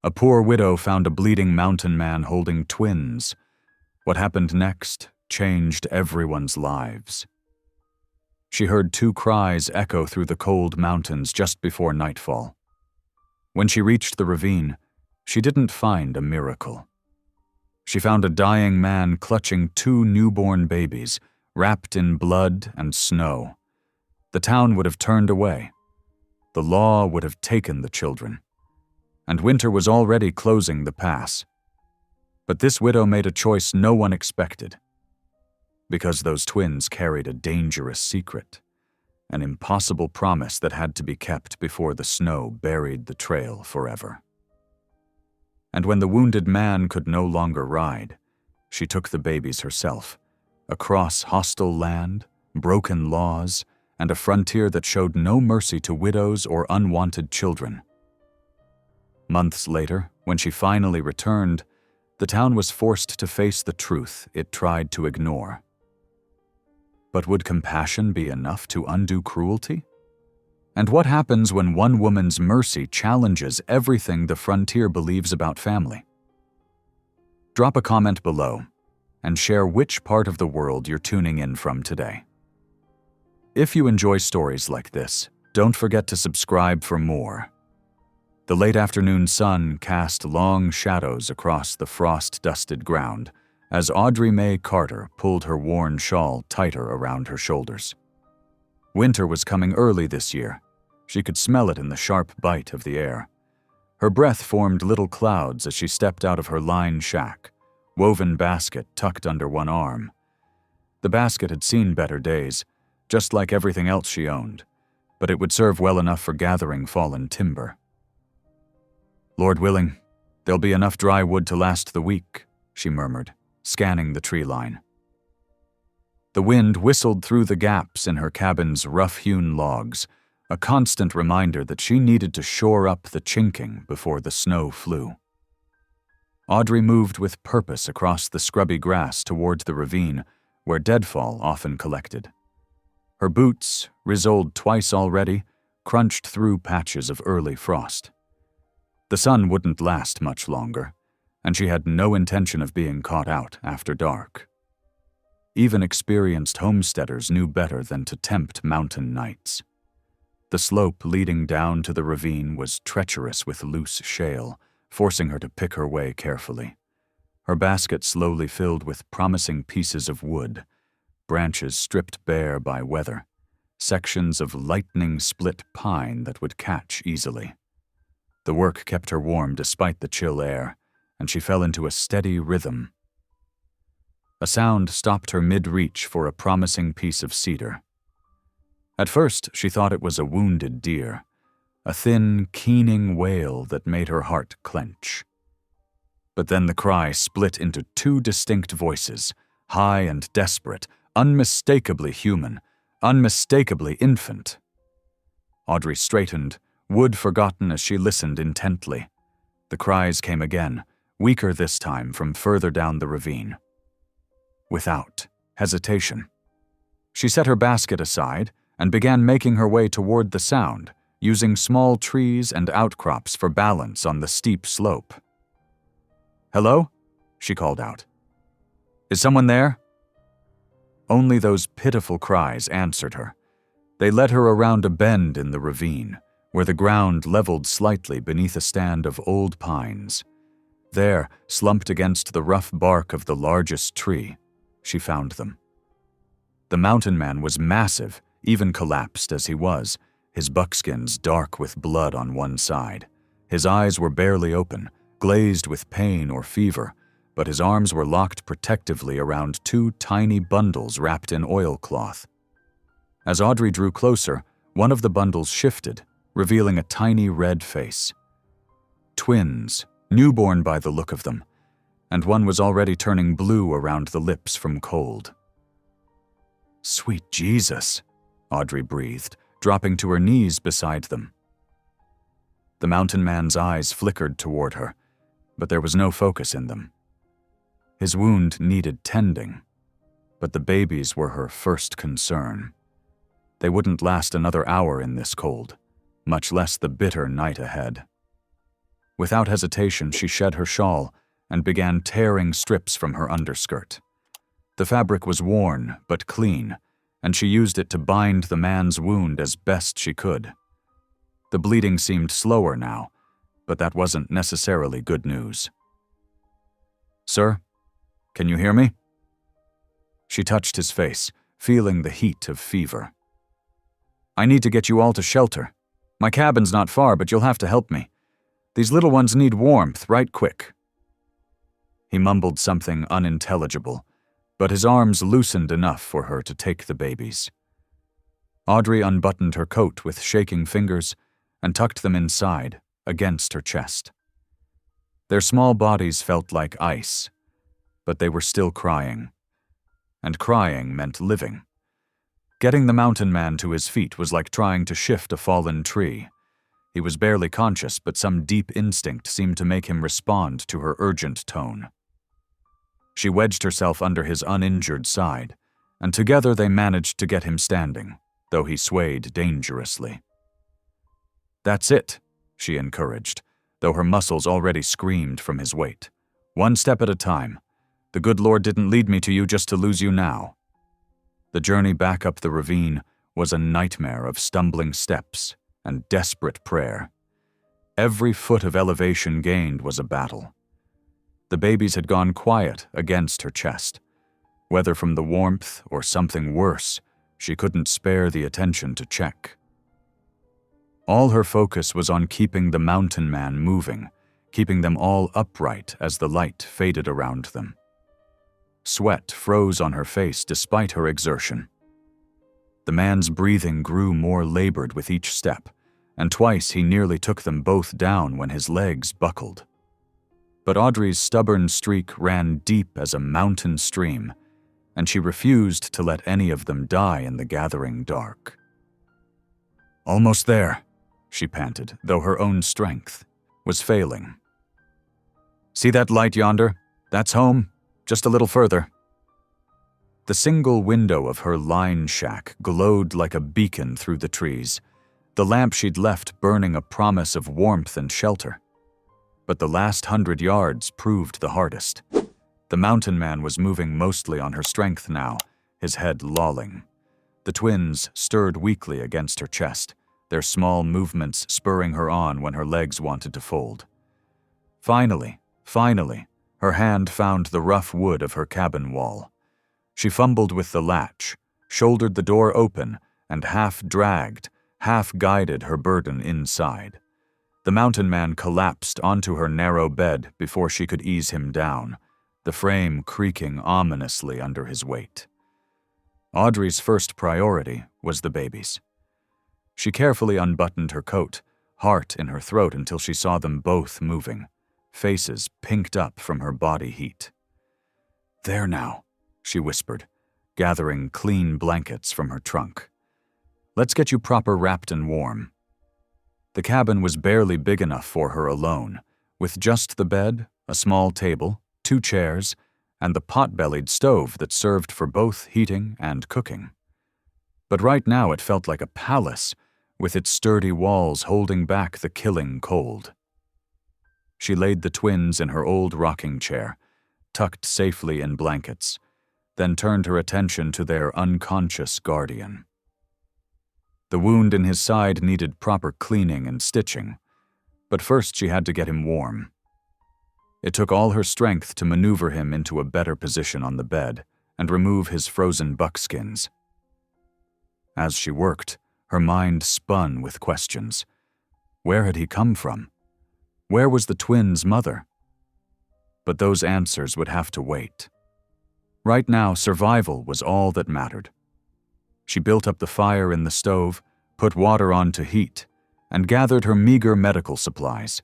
A poor widow found a bleeding mountain man holding twins. What happened next changed everyone's lives. She heard two cries echo through the cold mountains just before nightfall. When she reached the ravine, she didn't find a miracle. She found a dying man clutching two newborn babies, wrapped in blood and snow. The town would have turned away. The law would have taken the children. And winter was already closing the pass. But this widow made a choice no one expected. Because those twins carried a dangerous secret, an impossible promise that had to be kept before the snow buried the trail forever. And when the wounded man could no longer ride, she took the babies herself, across hostile land, broken laws, and a frontier that showed no mercy to widows or unwanted children. Months later, when she finally returned, the town was forced to face the truth it tried to ignore. But would compassion be enough to undo cruelty? And what happens when one woman's mercy challenges everything the frontier believes about family? Drop a comment below and share which part of the world you're tuning in from today. If you enjoy stories like this, don't forget to subscribe for more. The late afternoon sun cast long shadows across the frost-dusted ground as Audrey Mae Carter pulled her worn shawl tighter around her shoulders. Winter was coming early this year. She could smell it in the sharp bite of the air. Her breath formed little clouds as she stepped out of her lined shack, woven basket tucked under one arm. The basket had seen better days, just like everything else she owned, but it would serve well enough for gathering fallen timber. "Lord willing, there'll be enough dry wood to last the week," she murmured, scanning the tree line. The wind whistled through the gaps in her cabin's rough-hewn logs, a constant reminder that she needed to shore up the chinking before the snow flew. Audrey moved with purpose across the scrubby grass toward the ravine, where deadfall often collected. Her boots, risoled twice already, crunched through patches of early frost. The sun wouldn't last much longer, and she had no intention of being caught out after dark. Even experienced homesteaders knew better than to tempt mountain nights. The slope leading down to the ravine was treacherous with loose shale, forcing her to pick her way carefully. Her basket slowly filled with promising pieces of wood, branches stripped bare by weather, sections of lightning-split pine that would catch easily. The work kept her warm despite the chill air, and she fell into a steady rhythm. A sound stopped her mid-reach for a promising piece of cedar. At first, she thought it was a wounded deer, a thin, keening wail that made her heart clench. But then the cry split into two distinct voices, high and desperate, unmistakably human, unmistakably infant. Audrey straightened, wood forgotten as she listened intently. The cries came again, weaker this time from further down the ravine. Without hesitation, she set her basket aside and began making her way toward the sound, using small trees and outcrops for balance on the steep slope. "Hello?" she called out. "Is someone there?" Only those pitiful cries answered her. They led her around a bend in the ravine, where the ground leveled slightly beneath a stand of old pines. There, slumped against the rough bark of the largest tree, she found them. The mountain man was massive, even collapsed as he was, his buckskins dark with blood on one side. His eyes were barely open, glazed with pain or fever, but his arms were locked protectively around two tiny bundles wrapped in oilcloth. As Audrey drew closer, one of the bundles shifted, revealing a tiny red face. Twins, newborn by the look of them, and one was already turning blue around the lips from cold. "Sweet Jesus," Audrey breathed, dropping to her knees beside them. The mountain man's eyes flickered toward her, but there was no focus in them. His wound needed tending, but the babies were her first concern. They wouldn't last another hour in this cold, much less the bitter night ahead. Without hesitation, she shed her shawl and began tearing strips from her underskirt. The fabric was worn, but clean, and she used it to bind the man's wound as best she could. The bleeding seemed slower now, but that wasn't necessarily good news. "Sir, can you hear me?" She touched his face, feeling the heat of fever. "I need to get you all to shelter. My cabin's not far, but you'll have to help me. These little ones need warmth right quick." He mumbled something unintelligible, but his arms loosened enough for her to take the babies. Audrey unbuttoned her coat with shaking fingers and tucked them inside, against her chest. Their small bodies felt like ice, but they were still crying. And crying meant living. Getting the mountain man to his feet was like trying to shift a fallen tree. He was barely conscious, but some deep instinct seemed to make him respond to her urgent tone. She wedged herself under his uninjured side, and together they managed to get him standing, though he swayed dangerously. "That's it," she encouraged, though her muscles already screamed from his weight. "One step at a time. The good Lord didn't lead me to you just to lose you now." The journey back up the ravine was a nightmare of stumbling steps and desperate prayer. Every foot of elevation gained was a battle. The babies had gone quiet against her chest. Whether from the warmth or something worse, she couldn't spare the attention to check. All her focus was on keeping the mountain man moving, keeping them all upright as the light faded around them. Sweat froze on her face despite her exertion. The man's breathing grew more labored with each step, and twice he nearly took them both down when his legs buckled. But Audrey's stubborn streak ran deep as a mountain stream, and she refused to let any of them die in the gathering dark. "Almost there," she panted, though her own strength was failing. "See that light yonder? That's home. Just a little further." The single window of her line shack glowed like a beacon through the trees, the lamp she'd left burning a promise of warmth and shelter. But the last 100 yards proved the hardest. The mountain man was moving mostly on her strength now, his head lolling. The twins stirred weakly against her chest, their small movements spurring her on when her legs wanted to fold. Finally, her hand found the rough wood of her cabin wall. She fumbled with the latch, shouldered the door open, and half-dragged, half-guided her burden inside. The mountain man collapsed onto her narrow bed before she could ease him down, the frame creaking ominously under his weight. Audrey's first priority was the babies. She carefully unbuttoned her coat, heart in her throat until she saw them both moving, faces pinked up from her body heat. "There now," she whispered, gathering clean blankets from her trunk. "Let's get you proper wrapped and warm." The cabin was barely big enough for her alone, with just the bed, a small table, 2 chairs, and the pot-bellied stove that served for both heating and cooking. But right now it felt like a palace, with its sturdy walls holding back the killing cold. She laid the twins in her old rocking chair, tucked safely in blankets, then turned her attention to their unconscious guardian. The wound in his side needed proper cleaning and stitching, but first she had to get him warm. It took all her strength to maneuver him into a better position on the bed and remove his frozen buckskins. As she worked, her mind spun with questions. Where had he come from? Where was the twins' mother? But those answers would have to wait. Right now, survival was all that mattered. She built up the fire in the stove, put water on to heat, and gathered her meager medical supplies: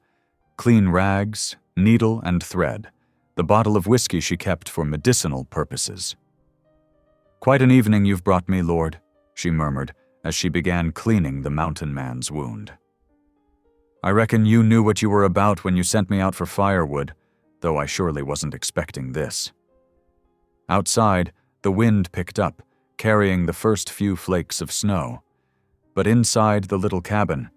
clean rags, needle and thread, the bottle of whiskey she kept for medicinal purposes. "Quite an evening you've brought me, Lord," she murmured as she began cleaning the mountain man's wound. "I reckon you knew what you were about when you sent me out for firewood, though I surely wasn't expecting this." Outside, the wind picked up, carrying the first few flakes of snow. But inside the little cabin,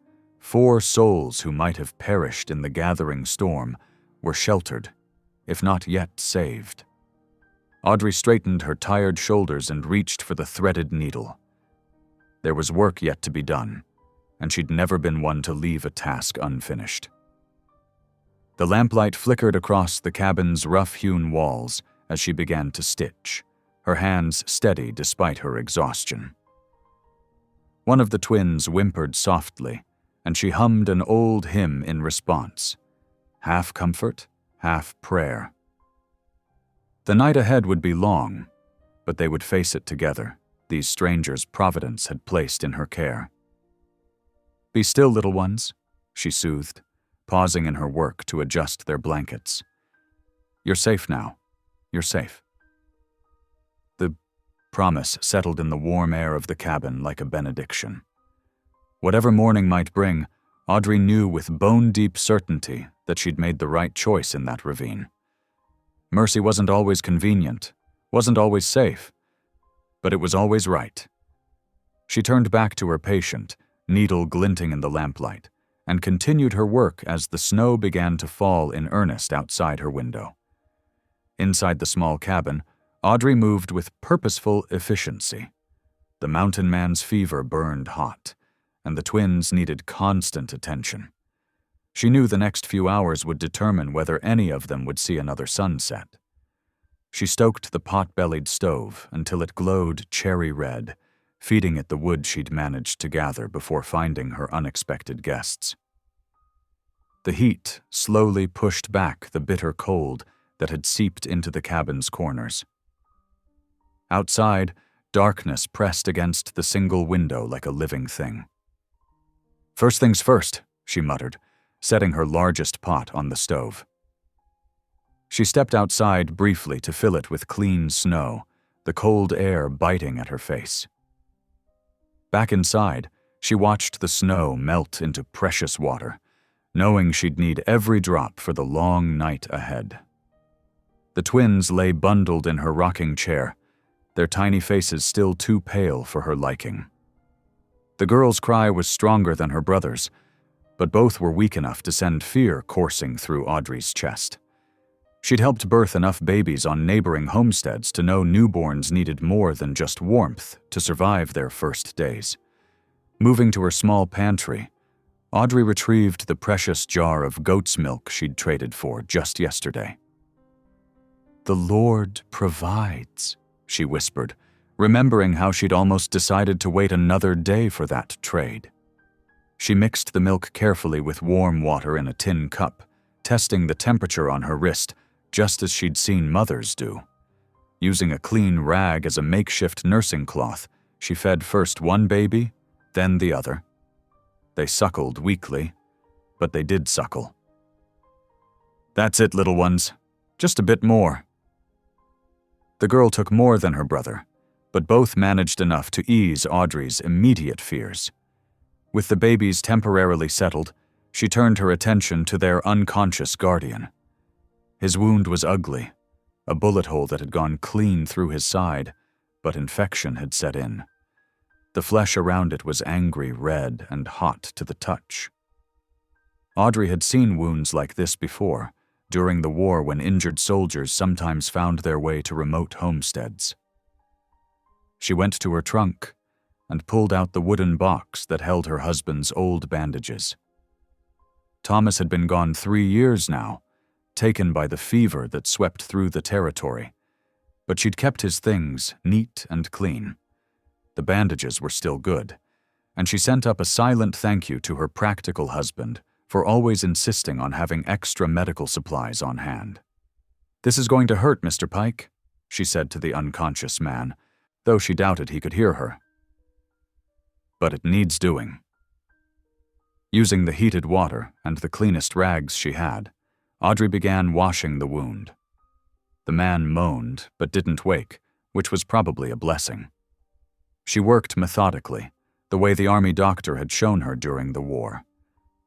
4 souls who might have perished in the gathering storm were sheltered, if not yet saved. Audrey straightened her tired shoulders and reached for the threaded needle. There was work yet to be done, and she'd never been one to leave a task unfinished. The lamplight flickered across the cabin's rough-hewn walls as she began to stitch, her hands steady despite her exhaustion. One of the twins whimpered softly, and she hummed an old hymn in response, half comfort, half prayer. The night ahead would be long, but they would face it together, these strangers Providence had placed in her care. "Be still, little ones," she soothed, pausing in her work to adjust their blankets. "You're safe now. You're safe." The promise settled in the warm air of the cabin like a benediction. Whatever morning might bring, Audrey knew with bone-deep certainty that she'd made the right choice in that ravine. Mercy wasn't always convenient, wasn't always safe, but it was always right. She turned back to her patient, needle glinting in the lamplight, and continued her work as the snow began to fall in earnest outside her window. Inside the small cabin, Audrey moved with purposeful efficiency. The mountain man's fever burned hot, and the twins needed constant attention. She knew the next few hours would determine whether any of them would see another sunset. She stoked the pot-bellied stove until it glowed cherry red, feeding it the wood she'd managed to gather before finding her unexpected guests. The heat slowly pushed back the bitter cold that had seeped into the cabin's corners. Outside, darkness pressed against the single window like a living thing. "First things first," she muttered, setting her largest pot on the stove. She stepped outside briefly to fill it with clean snow, the cold air biting at her face. Back inside, she watched the snow melt into precious water, knowing she'd need every drop for the long night ahead. The twins lay bundled in her rocking chair, their tiny faces still too pale for her liking. The girl's cry was stronger than her brother's, but both were weak enough to send fear coursing through Audrey's chest. She'd helped birth enough babies on neighboring homesteads to know newborns needed more than just warmth to survive their first days. Moving to her small pantry, Audrey retrieved the precious jar of goat's milk she'd traded for just yesterday. "The Lord provides," she whispered, remembering how she'd almost decided to wait another day for that trade. She mixed the milk carefully with warm water in a tin cup, testing the temperature on her wrist just as she'd seen mothers do. Using a clean rag as a makeshift nursing cloth, she fed first one baby, then the other. They suckled weakly, but they did suckle. "That's it, little ones. Just a bit more." The girl took more than her brother, but both managed enough to ease Audrey's immediate fears. With the babies temporarily settled, she turned her attention to their unconscious guardian. His wound was ugly, a bullet hole that had gone clean through his side, but infection had set in. The flesh around it was angry red and hot to the touch. Audrey had seen wounds like this before, during the war when injured soldiers sometimes found their way to remote homesteads. She went to her trunk and pulled out the wooden box that held her husband's old bandages. Thomas had been gone 3 years now, taken by the fever that swept through the territory, but she'd kept his things neat and clean. The bandages were still good, and she sent up a silent thank you to her practical husband for always insisting on having extra medical supplies on hand. "This is going to hurt, Mr. Pike," she said to the unconscious man, though she doubted he could hear her. "But it needs doing." Using the heated water and the cleanest rags she had, Audrey began washing the wound. The man moaned but didn't wake, which was probably a blessing. She worked methodically, the way the army doctor had shown her during the war.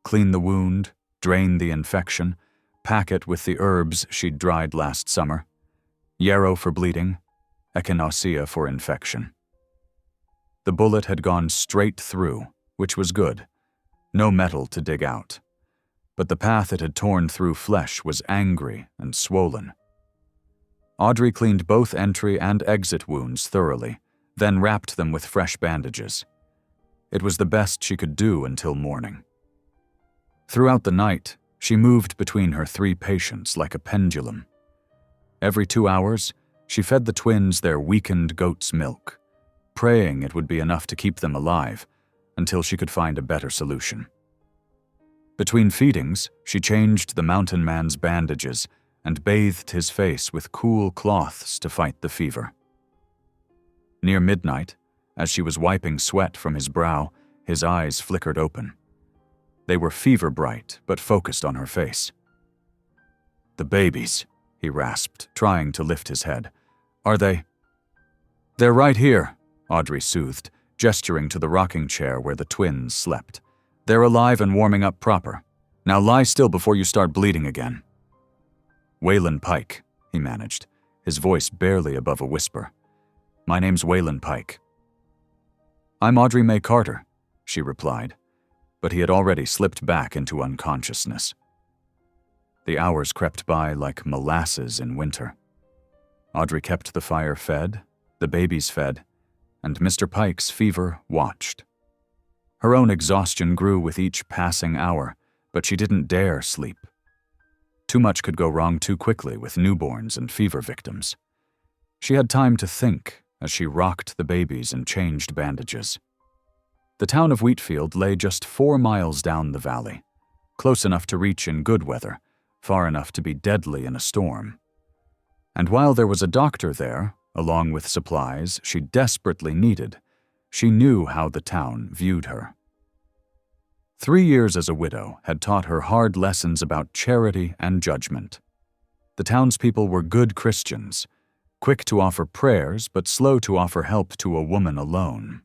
Clean the wound, drain the infection, pack it with the herbs she'd dried last summer, yarrow for bleeding, echinacea for infection. The bullet had gone straight through, which was good, No metal to dig out. But the path it had torn through flesh was angry and swollen. Audrey cleaned both entry and exit wounds thoroughly, then wrapped them with fresh bandages. It was the best she could do until morning. Throughout the night, she moved between her 3 patients like a pendulum. Every 2 hours, she fed the twins their weakened goat's milk, praying it would be enough to keep them alive until she could find a better solution. Between feedings, she changed the mountain man's bandages and bathed his face with cool cloths to fight the fever. Near midnight, as she was wiping sweat from his brow, his eyes flickered open. They were fever-bright, but focused on her face. "The babies," he rasped, trying to lift his head. "Are they?" "They're right here," Audrey soothed, gesturing to the rocking chair where the twins slept. "They're alive and warming up proper. Now lie still before you start bleeding again." "Waylon Pike," he managed, his voice barely above a whisper. "My name's Waylon Pike." "I'm Audrey Mae Carter," she replied, but he had already slipped back into unconsciousness. The hours crept by like molasses in winter. Audrey kept the fire fed, the babies fed, and Mr. Pike's fever watched. Her own exhaustion grew with each passing hour, but she didn't dare sleep. Too much could go wrong too quickly with newborns and fever victims. She had time to think as she rocked the babies and changed bandages. The town of Wheatfield lay just 4 miles down the valley, close enough to reach in good weather, far enough to be deadly in a storm. And while there was a doctor there, along with supplies she desperately needed, she knew how the town viewed her. 3 years as a widow had taught her hard lessons about charity and judgment. The townspeople were good Christians, quick to offer prayers but slow to offer help to a woman alone.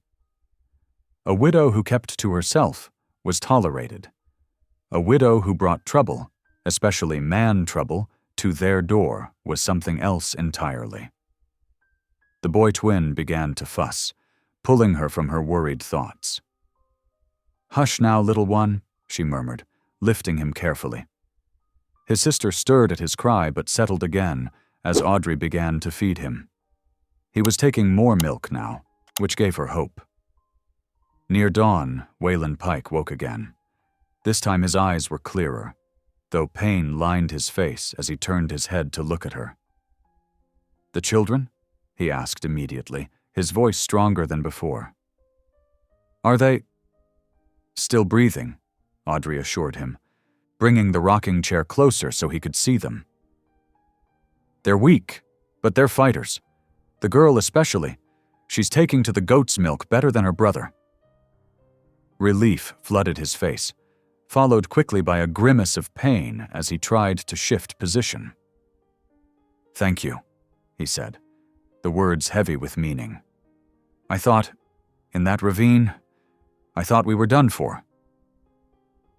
A widow who kept to herself was tolerated. A widow who brought trouble, especially man trouble, to their door was something else entirely. The boy twin began to fuss, pulling her from her worried thoughts. "Hush now, little one," she murmured, lifting him carefully. His sister stirred at his cry but settled again as Audrey began to feed him. He was taking more milk now, which gave her hope. Near dawn, Waylon Pike woke again. This time his eyes were clearer, though pain lined his face as he turned his head to look at her. "The children?" he asked immediately, his voice stronger than before. "Are they—" "Still breathing," Audrey assured him, bringing the rocking chair closer so he could see them. "They're weak, but they're fighters. The girl especially. She's taking to the goat's milk better than her brother." Relief flooded his face, followed quickly by a grimace of pain as he tried to shift position. "Thank you," he said, the words heavy with meaning. "I thought, in that ravine, I thought we were done for."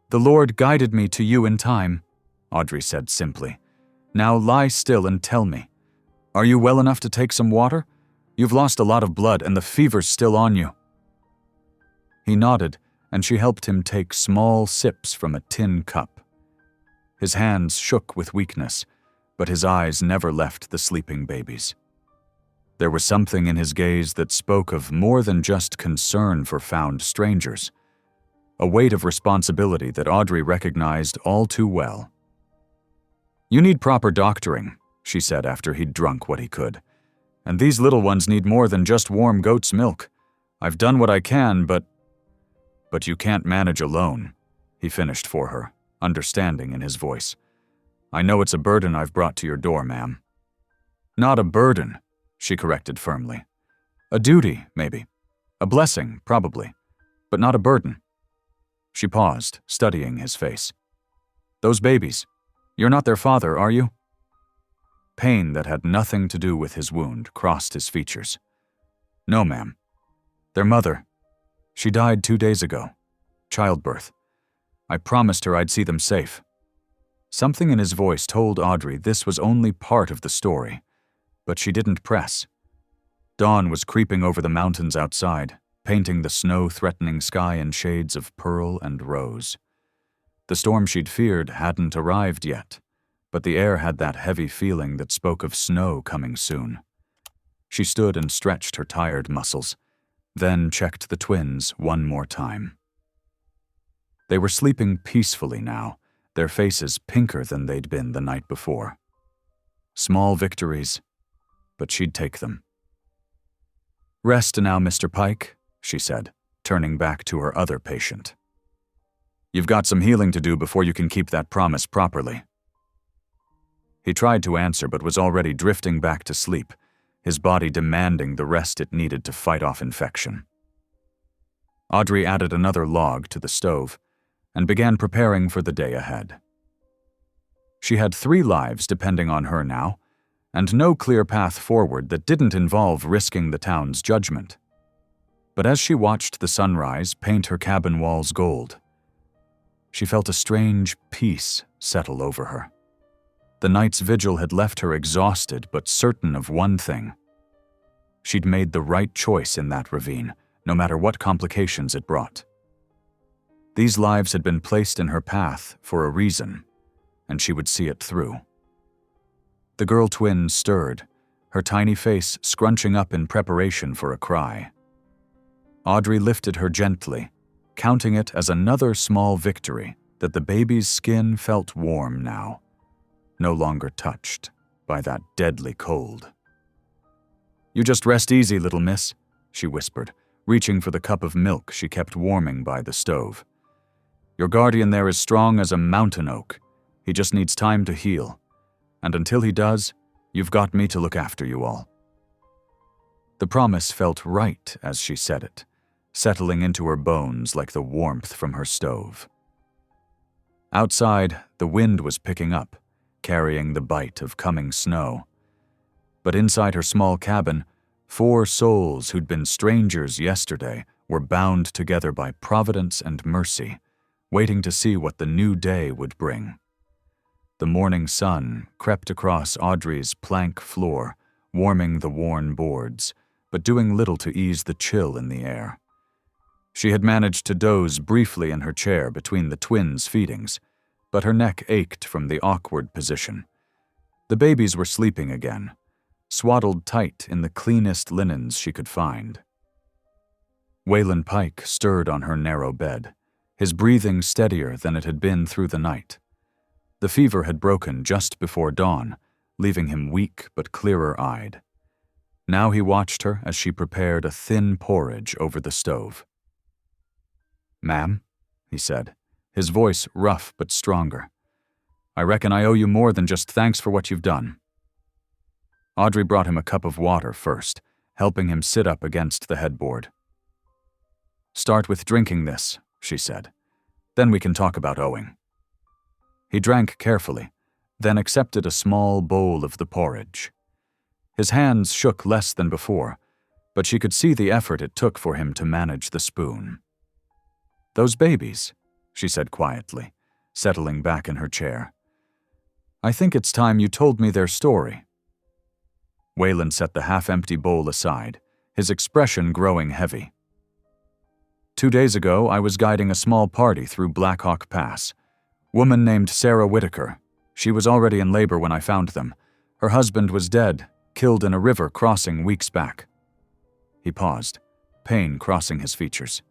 "The Lord guided me to you in time," Audrey said simply. "Now lie still and tell me. Are you well enough to take some water? You've lost a lot of blood and the fever's still on you." He nodded, and she helped him take small sips from a tin cup. His hands shook with weakness, but his eyes never left the sleeping babies. There was something in his gaze that spoke of more than just concern for found strangers, a weight of responsibility that Audrey recognized all too well. "You need proper doctoring," she said after he'd drunk what he could. "And these little ones need more than just warm goat's milk. I've done what I can, but you can't manage alone," he finished for her, understanding in his voice. "I know it's a burden I've brought to your door, ma'am." "Not a burden," she corrected firmly. "A duty, maybe. A blessing, probably. But not a burden." She paused, studying his face. "Those babies, you're not their father, are you?" Pain that had nothing to do with his wound crossed his features. "No, ma'am. Their mother. She died 2 days ago. Childbirth. I promised her I'd see them safe." Something in his voice told Audrey this was only part of the story, but she didn't press. Dawn was creeping over the mountains outside, painting the snow-threatening sky in shades of pearl and rose. The storm she'd feared hadn't arrived yet, but the air had that heavy feeling that spoke of snow coming soon. She stood and stretched her tired muscles, then checked the twins one more time. They were sleeping peacefully now, their faces pinker than they'd been the night before. Small victories, but she'd take them. "Rest now, Mr. Pike," she said, turning back to her other patient. "You've got some healing to do before you can keep that promise properly." He tried to answer but was already drifting back to sleep, his body demanding the rest it needed to fight off infection. Audrey added another log to the stove and began preparing for the day ahead. She had 3 lives depending on her now, and no clear path forward that didn't involve risking the town's judgment. But as she watched the sunrise paint her cabin walls gold, she felt a strange peace settle over her. The night's vigil had left her exhausted but certain of one thing. She'd made the right choice in that ravine, no matter what complications it brought. These lives had been placed in her path for a reason, and she would see it through. The girl twin stirred, her tiny face scrunching up in preparation for a cry. Audrey lifted her gently, counting it as another small victory that the baby's skin felt warm now, no longer touched by that deadly cold. "You just rest easy, little miss," she whispered, reaching for the cup of milk she kept warming by the stove. "Your guardian there is strong as a mountain oak. He just needs time to heal. And until he does, you've got me to look after you all." The promise felt right as she said it, settling into her bones like the warmth from her stove. Outside, the wind was picking up, carrying the bite of coming snow. But inside her small cabin, 4 souls who'd been strangers yesterday were bound together by providence and mercy, waiting to see what the new day would bring. The morning sun crept across Audrey's plank floor, warming the worn boards, but doing little to ease the chill in the air. She had managed to doze briefly in her chair between the twins' feedings, but her neck ached from the awkward position. The babies were sleeping again, swaddled tight in the cleanest linens she could find. Waylon Pike stirred on her narrow bed, his breathing steadier than it had been through the night. The fever had broken just before dawn, leaving him weak but clearer-eyed. Now he watched her as she prepared a thin porridge over the stove. "Ma'am," he said, his voice rough but stronger. "I reckon I owe you more than just thanks for what you've done." Audrey brought him a cup of water first, helping him sit up against the headboard. "Start with drinking this," she said. "Then we can talk about owing." He drank carefully, then accepted a small bowl of the porridge. His hands shook less than before, but she could see the effort it took for him to manage the spoon. "Those babies," she said quietly, settling back in her chair. "I think it's time you told me their story." Waylon set the half-empty bowl aside, his expression growing heavy. 2 days ago, I was guiding a small party through Black Hawk Pass. Woman named Sarah Whitaker. She was already in labor when I found them. Her husband was dead, killed in a river crossing weeks back. He paused, pain crossing his features.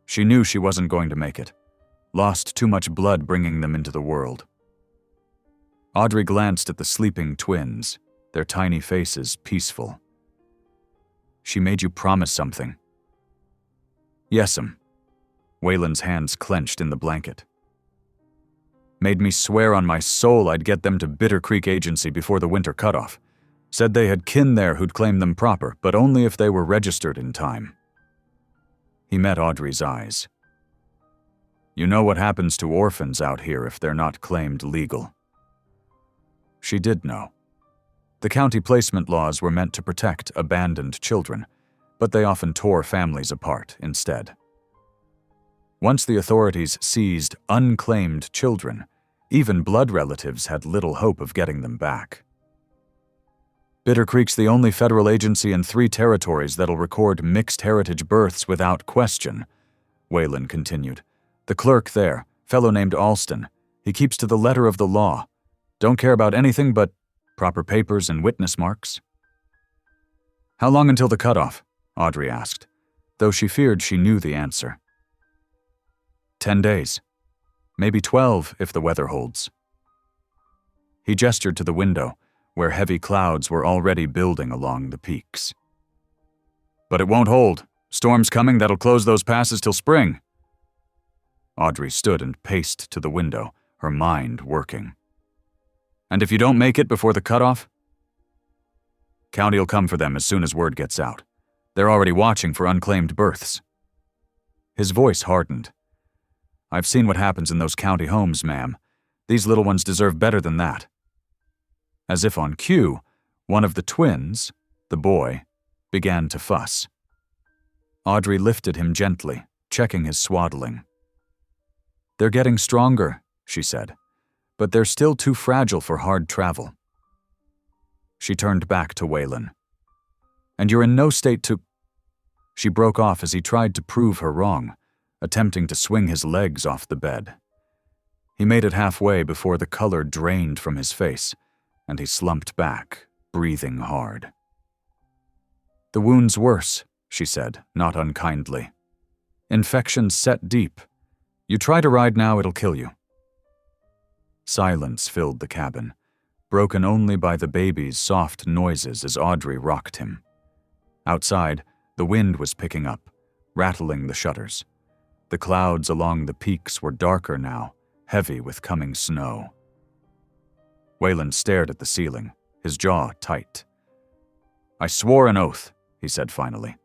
She knew she wasn't going to make it. Lost too much blood bringing them into the world. Audrey glanced at the sleeping twins, their tiny faces peaceful. "She made you promise something." "Yes'm." Waylon's hands clenched in the blanket. "Made me swear on my soul I'd get them to Bitter Creek Agency before the winter cutoff. Said they had kin there who'd claim them proper, but only if they were registered in time." He met Audrey's eyes. "You know what happens to orphans out here if they're not claimed legal." She did know. The county placement laws were meant to protect abandoned children, but they often tore families apart instead. Once the authorities seized unclaimed children, even blood relatives had little hope of getting them back. Bitter Creek's the only federal agency in 3 territories that'll record mixed heritage births without question, Whalen continued. The clerk there, fellow named Alston, he keeps to the letter of the law. Don't care about anything but proper papers and witness marks. How long until the cutoff? Audrey asked, though she feared she knew the answer. 10 days. Maybe 12 if the weather holds. He gestured to the window, where heavy clouds were already building along the peaks. But it won't hold. Storm's coming that'll close those passes till spring. Audrey stood and paced to the window, her mind working. And if you don't make it before the cutoff? County'll come for them as soon as word gets out. They're already watching for unclaimed births. His voice hardened. I've seen what happens in those county homes, ma'am. These little ones deserve better than that. As if on cue, one of the twins, the boy, began to fuss. Audrey lifted him gently, checking his swaddling. They're getting stronger, she said, but they're still too fragile for hard travel. She turned back to Whalen. And you're in no state to... She broke off as he tried to prove her wrong, attempting to swing his legs off the bed. He made it halfway before the color drained from his face, and he slumped back, breathing hard. The wound's worse, she said, not unkindly. Infection's set deep. You try to ride now, it'll kill you. Silence filled the cabin, broken only by the baby's soft noises as Audrey rocked him. Outside, the wind was picking up, rattling the shutters. The clouds along the peaks were darker now, heavy with coming snow. Whalen stared at the ceiling, his jaw tight. I swore an oath, he said finally.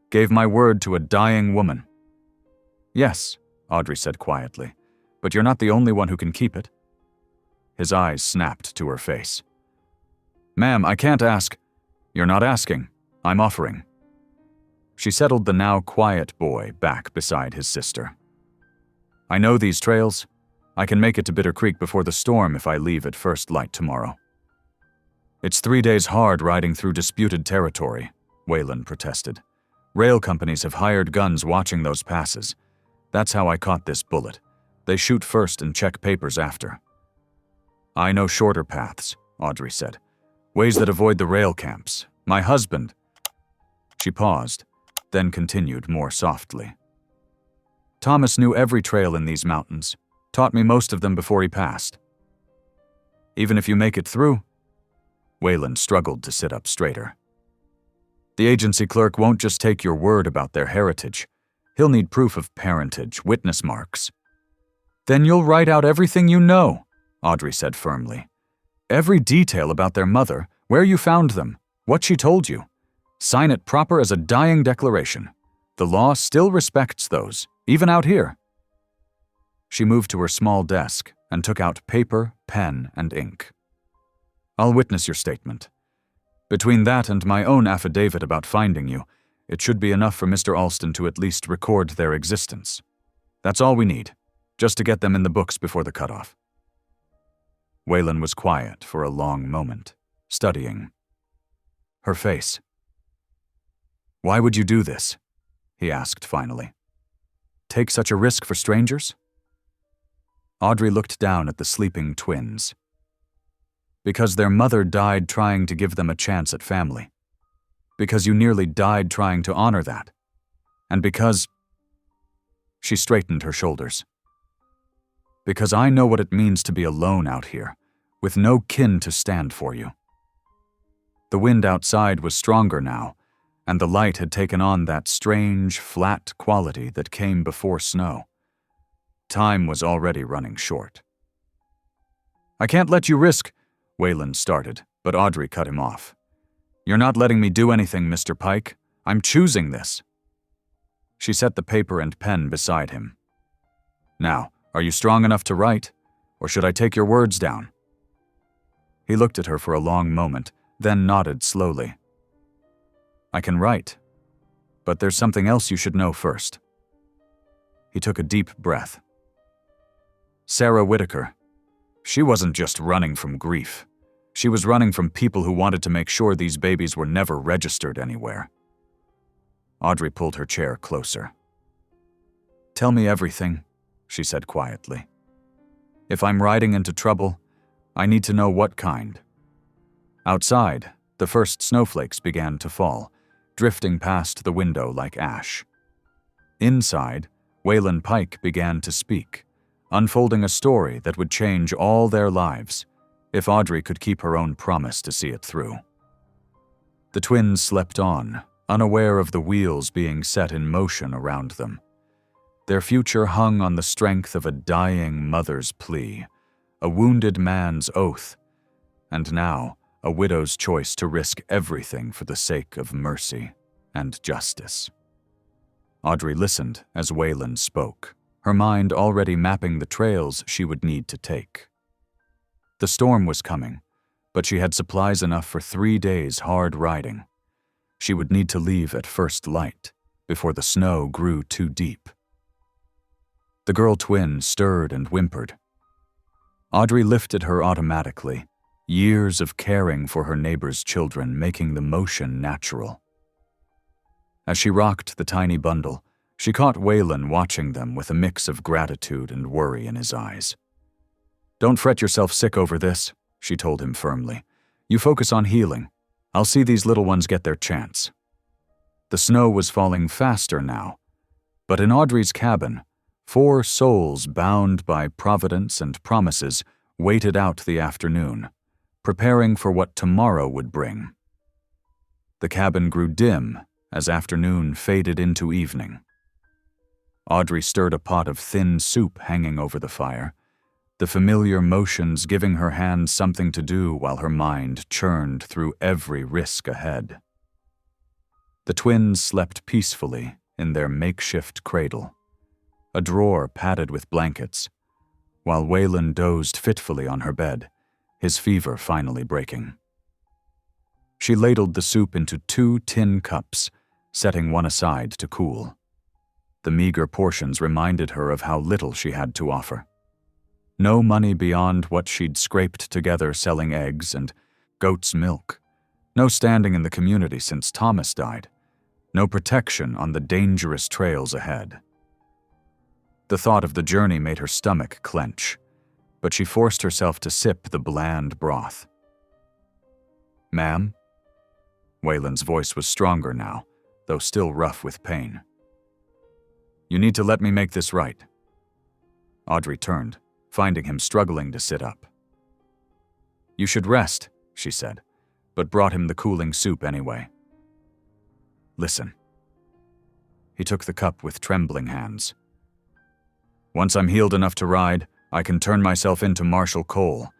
Gave my word to a dying woman. Yes, Audrey said quietly, but you're not the only one who can keep it. His eyes snapped to her face. Ma'am, I can't ask. You're not asking. I'm offering. She settled the now quiet boy back beside his sister. I know these trails. I can make it to Bitter Creek before the storm if I leave at first light tomorrow. It's 3 days hard riding through disputed territory, Whalen protested. Rail companies have hired guns watching those passes. That's how I caught this bullet. They shoot first and check papers after. I know shorter paths, Audrey said. Ways that avoid the rail camps. My husband... She paused, then continued more softly. Thomas knew every trail in these mountains, taught me most of them before he passed. Even if you make it through? Whalen struggled to sit up straighter. The agency clerk won't just take your word about their heritage. He'll need proof of parentage, witness marks. Then you'll write out everything you know, Audrey said firmly. Every detail about their mother, where you found them, what she told you. Sign it proper as a dying declaration. The law still respects those, even out here. She moved to her small desk and took out paper, pen, and ink. I'll witness your statement. Between that and my own affidavit about finding you, it should be enough for Mr. Alston to at least record their existence. That's all we need, just to get them in the books before the cutoff. Whalen was quiet for a long moment, studying her face. Why would you do this? He asked finally. Take such a risk for strangers? Audrey looked down at the sleeping twins. Because their mother died trying to give them a chance at family. Because you nearly died trying to honor that. And because... She straightened her shoulders. Because I know what it means to be alone out here, with no kin to stand for you. The wind outside was stronger now, and the light had taken on that strange, flat quality that came before snow. Time was already running short. I can't let you risk... Whalen started, but Audrey cut him off. You're not letting me do anything, Mr. Pike. I'm choosing this. She set the paper and pen beside him. Now, are you strong enough to write, or should I take your words down? He looked at her for a long moment, then nodded slowly. I can write, but there's something else you should know first. He took a deep breath. Sarah Whitaker, she wasn't just running from grief. She was running from people who wanted to make sure these babies were never registered anywhere. Audrey pulled her chair closer. "Tell me everything," she said quietly. "If I'm riding into trouble, I need to know what kind." Outside, the first snowflakes began to fall, drifting past the window like ash. Inside, Waylon Pike began to speak, unfolding a story that would change all their lives if Audrey could keep her own promise to see it through. The twins slept on, unaware of the wheels being set in motion around them. Their future hung on the strength of a dying mother's plea, a wounded man's oath, and now a widow's choice to risk everything for the sake of mercy and justice. Audrey listened as Waylon spoke, her mind already mapping the trails she would need to take. The storm was coming, but she had supplies enough for 3 days hard riding. She would need to leave at first light, before the snow grew too deep. The girl twin stirred and whimpered. Audrey lifted her automatically, years of caring for her neighbor's children making the motion natural. As she rocked the tiny bundle, she caught Waylon watching them with a mix of gratitude and worry in his eyes. "Don't fret yourself sick over this," she told him firmly. "You focus on healing. I'll see these little ones get their chance." The snow was falling faster now, but in Audrey's cabin, 4 souls bound by providence and promises waited out the afternoon, preparing for what tomorrow would bring. The cabin grew dim as afternoon faded into evening. Audrey stirred a pot of thin soup hanging over the fire, the familiar motions giving her hands something to do while her mind churned through every risk ahead. The twins slept peacefully in their makeshift cradle, a drawer padded with blankets, while Waylon dozed fitfully on her bed, his fever finally breaking. She ladled the soup into 2 tin cups, setting one aside to cool. The meager portions reminded her of how little she had to offer. No money beyond what she'd scraped together selling eggs and goat's milk. No standing in the community since Thomas died. No protection on the dangerous trails ahead. The thought of the journey made her stomach clench, but she forced herself to sip the bland broth. "Ma'am?" Waylon's voice was stronger now, though still rough with pain. "You need to let me make this right." Audrey turned, finding him struggling to sit up. "You should rest," she said, but brought him the cooling soup anyway. "Listen." He took the cup with trembling hands. "Once I'm healed enough to ride, I can turn myself into Marshal Cole,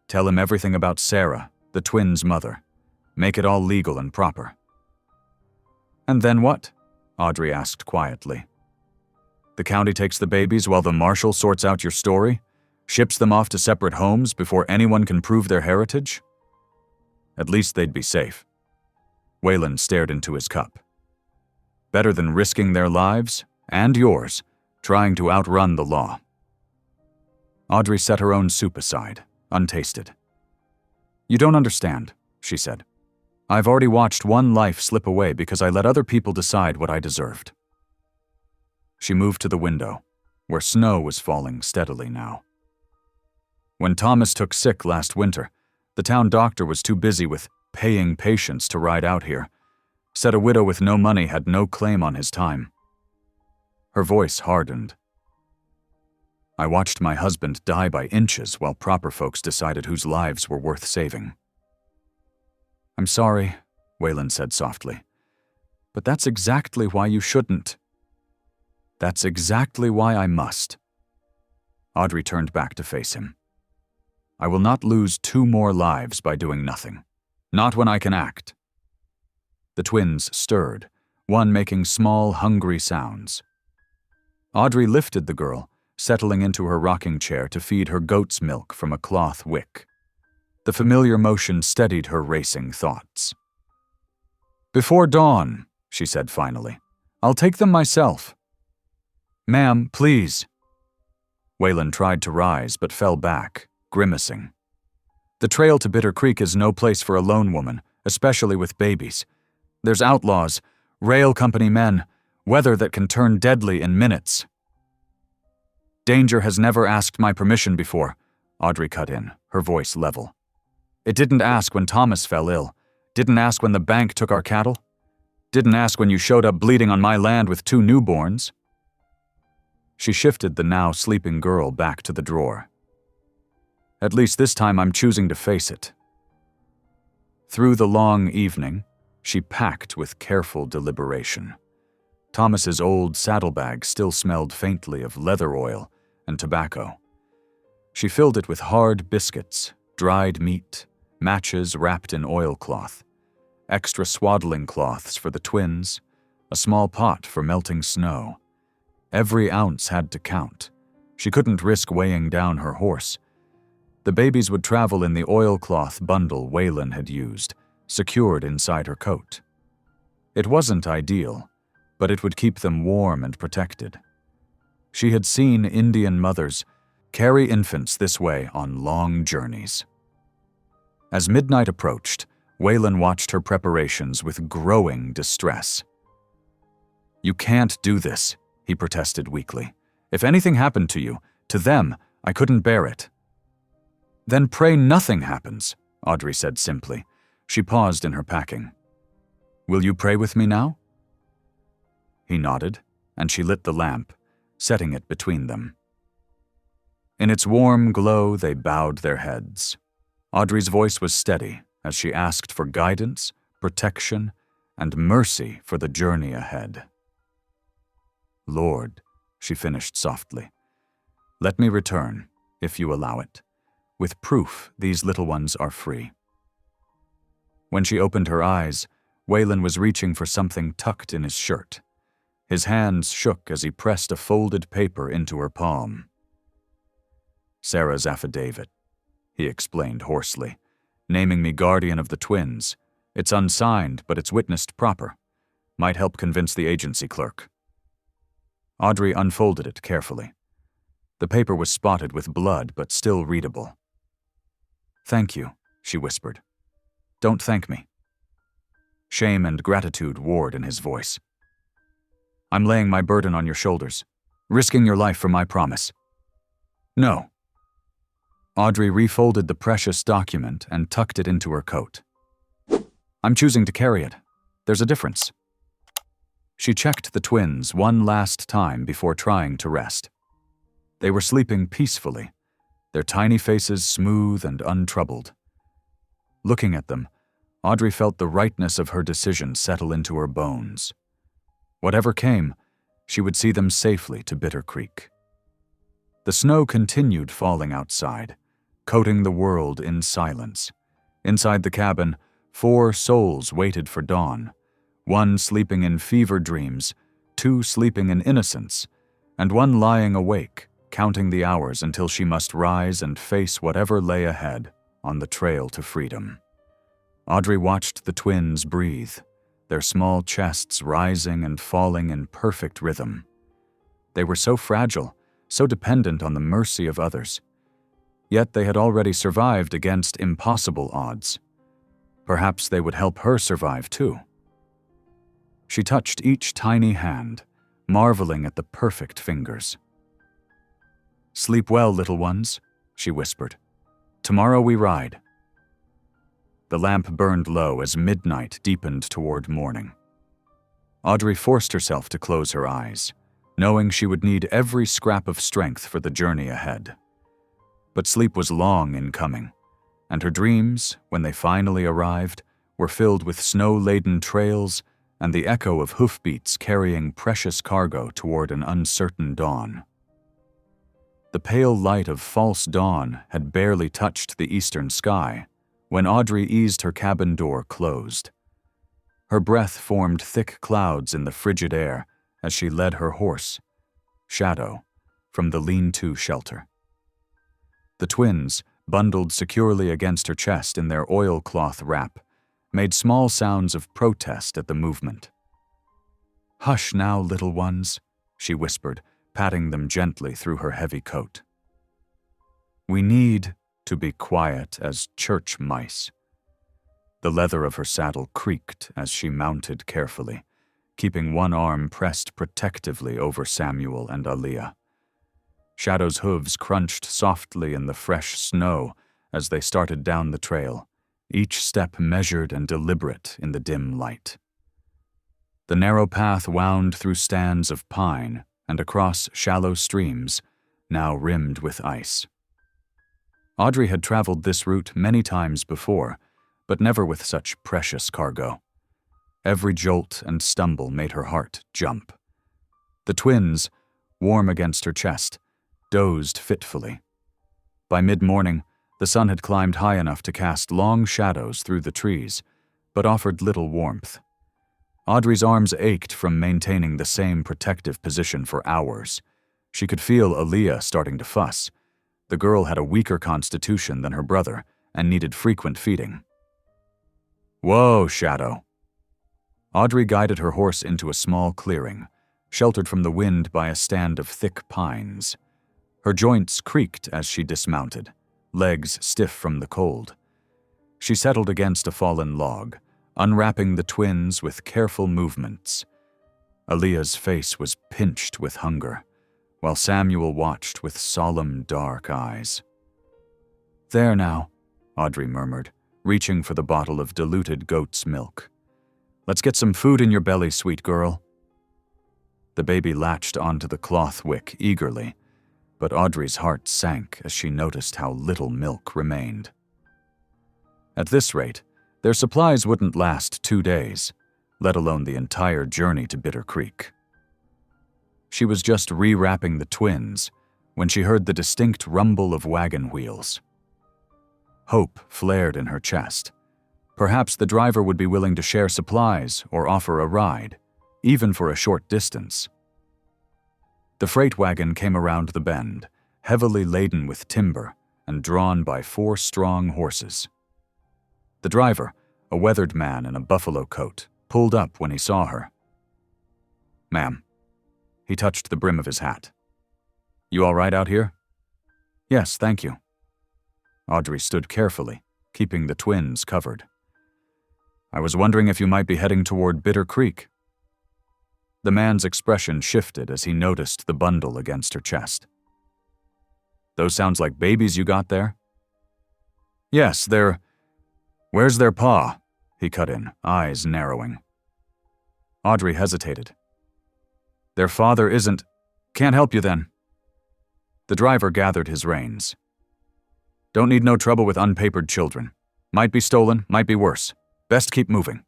tell him everything about Sarah, the twins' mother, make it all legal and proper." "And then what?" Audrey asked quietly. "The county takes the babies while the marshal sorts out your story? Ships them off to separate homes before anyone can prove their heritage? At least they'd be safe." Waylon stared into his cup. "Better than risking their lives, and yours, trying to outrun the law." Audrey set her own soup aside, untasted. "You don't understand," she said. "I've already watched one life slip away because I let other people decide what I deserved." She moved to the window, where snow was falling steadily now. "When Thomas took sick last winter, the town doctor was too busy with paying patients to ride out here. Said a widow with no money had no claim on his time." Her voice hardened. "I watched my husband die by inches while proper folks decided whose lives were worth saving." "I'm sorry," Waylon said softly, "but that's exactly why you shouldn't." "That's exactly why I must." Audrey turned back to face him. "I will not lose 2 more lives by doing nothing. Not when I can act." The twins stirred, one making small, hungry sounds. Audrey lifted the girl, settling into her rocking chair to feed her goat's milk from a cloth wick. The familiar motion steadied her racing thoughts. "Before dawn," she said finally. "I'll take them myself." "Ma'am, please." Waylon tried to rise but fell back, grimacing. The trail to Bitter Creek is no place for a lone woman, especially with babies. There's outlaws, rail company men, weather that can turn deadly in minutes. Danger has never asked my permission before, Audrey cut in, her voice level. It didn't ask when Thomas fell ill, didn't ask when the bank took our cattle, didn't ask when you showed up bleeding on my land with 2 newborns. She shifted the now sleeping girl back to the drawer. At least this time I'm choosing to face it. Through the long evening, she packed with careful deliberation. Thomas's old saddlebag still smelled faintly of leather oil and tobacco. She filled it with hard biscuits, dried meat, matches wrapped in oilcloth, extra swaddling cloths for the twins, a small pot for melting snow. Every ounce had to count. She couldn't risk weighing down her horse. The babies would travel in the oilcloth bundle Waylon had used, secured inside her coat. It wasn't ideal, but it would keep them warm and protected. She had seen Indian mothers carry infants this way on long journeys. As midnight approached, Waylon watched her preparations with growing distress. "You can't do this," he protested weakly. "If anything happened to you, to them, I couldn't bear it." "Then pray nothing happens," Audrey said simply. She paused in her packing. "Will you pray with me now?" He nodded, and she lit the lamp, setting it between them. In its warm glow, they bowed their heads. Audrey's voice was steady as she asked for guidance, protection, and mercy for the journey ahead. "Lord," she finished softly, "let me return, if you allow it, with proof these little ones are free." When she opened her eyes, Waylon was reaching for something tucked in his shirt. His hands shook as he pressed a folded paper into her palm. "Sarah's affidavit," he explained hoarsely, "naming me guardian of the twins. It's unsigned, but it's witnessed proper. Might help convince the agency clerk." Audrey unfolded it carefully. The paper was spotted with blood, but still readable. "Thank you," she whispered. "Don't thank me." Shame and gratitude warred in his voice. "I'm laying my burden on your shoulders, risking your life for my promise." "No." Audrey refolded the precious document and tucked it into her coat. "I'm choosing to carry it. There's a difference." She checked the twins one last time before trying to rest. They were sleeping peacefully, their tiny faces smooth and untroubled. Looking at them, Audrey felt the rightness of her decision settle into her bones. Whatever came, she would see them safely to Bitter Creek. The snow continued falling outside, coating the world in silence. Inside the cabin, 4 souls waited for dawn, 1 sleeping in fever dreams, 2 sleeping in innocence, and 1 lying awake, counting the hours until she must rise and face whatever lay ahead on the trail to freedom. Audrey watched the twins breathe, their small chests rising and falling in perfect rhythm. They were so fragile, so dependent on the mercy of others. Yet they had already survived against impossible odds. Perhaps they would help her survive too. She touched each tiny hand, marveling at the perfect fingers. "Sleep well, little ones," she whispered. "Tomorrow we ride." The lamp burned low as midnight deepened toward morning. Audrey forced herself to close her eyes, knowing she would need every scrap of strength for the journey ahead. But sleep was long in coming, and her dreams, when they finally arrived, were filled with snow-laden trails and the echo of hoofbeats carrying precious cargo toward an uncertain dawn. The pale light of false dawn had barely touched the eastern sky when Audrey eased her cabin door closed. Her breath formed thick clouds in the frigid air as she led her horse, Shadow, from the lean-to shelter. The twins, bundled securely against her chest in their oilcloth wrap, made small sounds of protest at the movement. "Hush now, little ones," she whispered, patting them gently through her heavy coat. "We need," to be quiet as church mice. The leather of her saddle creaked as she mounted carefully, keeping one arm pressed protectively over Samuel and Aaliyah. Shadow's hooves crunched softly in the fresh snow as they started down the trail, each step measured and deliberate in the dim light. The narrow path wound through stands of pine and across shallow streams, now rimmed with ice. Audrey had traveled this route many times before, but never with such precious cargo. Every jolt and stumble made her heart jump. The twins, warm against her chest, dozed fitfully. By mid-morning, the sun had climbed high enough to cast long shadows through the trees, but offered little warmth. Audrey's arms ached from maintaining the same protective position for hours. She could feel Aaliyah starting to fuss. The girl had a weaker constitution than her brother and needed frequent feeding. "Whoa, Shadow." Audrey guided her horse into a small clearing, sheltered from the wind by a stand of thick pines. Her joints creaked as she dismounted, legs stiff from the cold. She settled against a fallen log, unwrapping the twins with careful movements. Aaliyah's face was pinched with hunger, while Samuel watched with solemn, dark eyes. "There now," Audrey murmured, reaching for the bottle of diluted goat's milk. "Let's get some food in your belly, sweet girl." The baby latched onto the cloth wick eagerly, but Audrey's heart sank as she noticed how little milk remained. At this rate, their supplies wouldn't last 2 days, let alone the entire journey to Bitter Creek. She was just rewrapping the twins when she heard the distinct rumble of wagon wheels. Hope flared in her chest. Perhaps the driver would be willing to share supplies or offer a ride, even for a short distance. The freight wagon came around the bend, heavily laden with timber and drawn by 4 strong horses. The driver, a weathered man in a buffalo coat, pulled up when he saw her. "Ma'am." He touched the brim of his hat. "You all right out here?" "Yes, thank you." Audrey stood carefully, keeping the twins covered. "I was wondering if you might be heading toward Bitter Creek." The man's expression shifted as he noticed the bundle against her chest. "Those sounds like babies you got there?" "Yes, they're... Where's their pa?" he cut in, eyes narrowing. Audrey hesitated. "Their father isn't... Can't help you then." The driver gathered his reins. "Don't need no trouble with unpapered children. Might be stolen, might be worse. Best keep moving."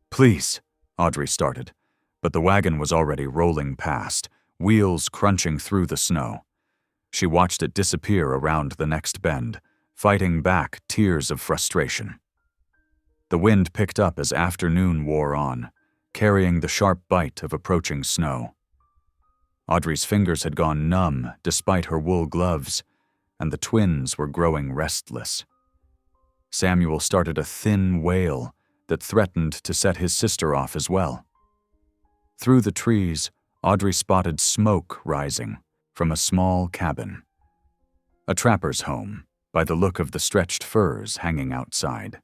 "Please," Audrey started, but the wagon was already rolling past, wheels crunching through the snow. She watched it disappear around the next bend, fighting back tears of frustration. The wind picked up as afternoon wore on, carrying the sharp bite of approaching snow. Audrey's fingers had gone numb despite her wool gloves, and the twins were growing restless. Samuel started a thin wail that threatened to set his sister off as well. Through the trees, Audrey spotted smoke rising from a small cabin. A trapper's home, by the look of the stretched furs hanging outside.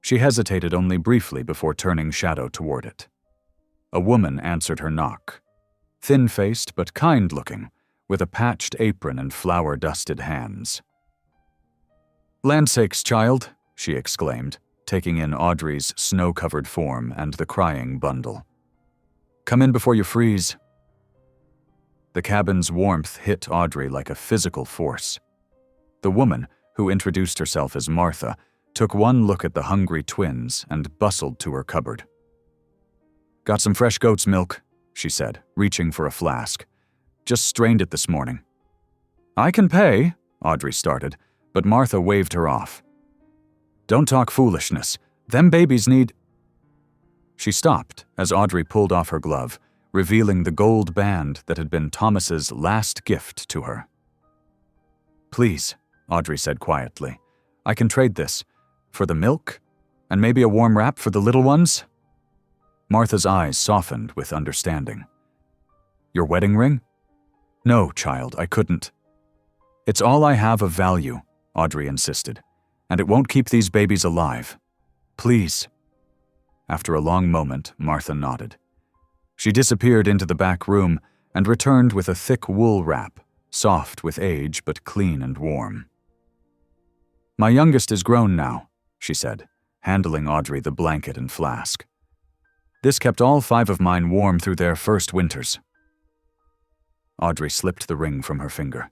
She hesitated only briefly before turning Shadow toward it. A woman answered her knock, thin-faced but kind-looking, with a patched apron and flour-dusted hands. "Land sakes, child," she exclaimed, taking in Audrey's snow-covered form and the crying bundle. "Come in before you freeze." The cabin's warmth hit Audrey like a physical force. The woman, who introduced herself as Martha, took one look at the hungry twins and bustled to her cupboard. "Got some fresh goat's milk," she said, reaching for a flask. "Just strained it this morning." "I can pay," Audrey started, but Martha waved her off. "Don't talk foolishness. Them babies need—" She stopped as Audrey pulled off her glove, revealing the gold band that had been Thomas's last gift to her. "Please," Audrey said quietly, "I can trade this. For the milk? And maybe a warm wrap for the little ones?" Martha's eyes softened with understanding. "Your wedding ring?" "No, child, I couldn't." It's all I have of value, Audrey insisted, and it won't keep these babies alive. Please. After a long moment, Martha nodded. She disappeared into the back room and returned with a thick wool wrap, soft with age but clean and warm. My youngest is grown now, she said, handling Audrey the blanket and flask. This kept all 5 of mine warm through their first winters. Audrey slipped the ring from her finger,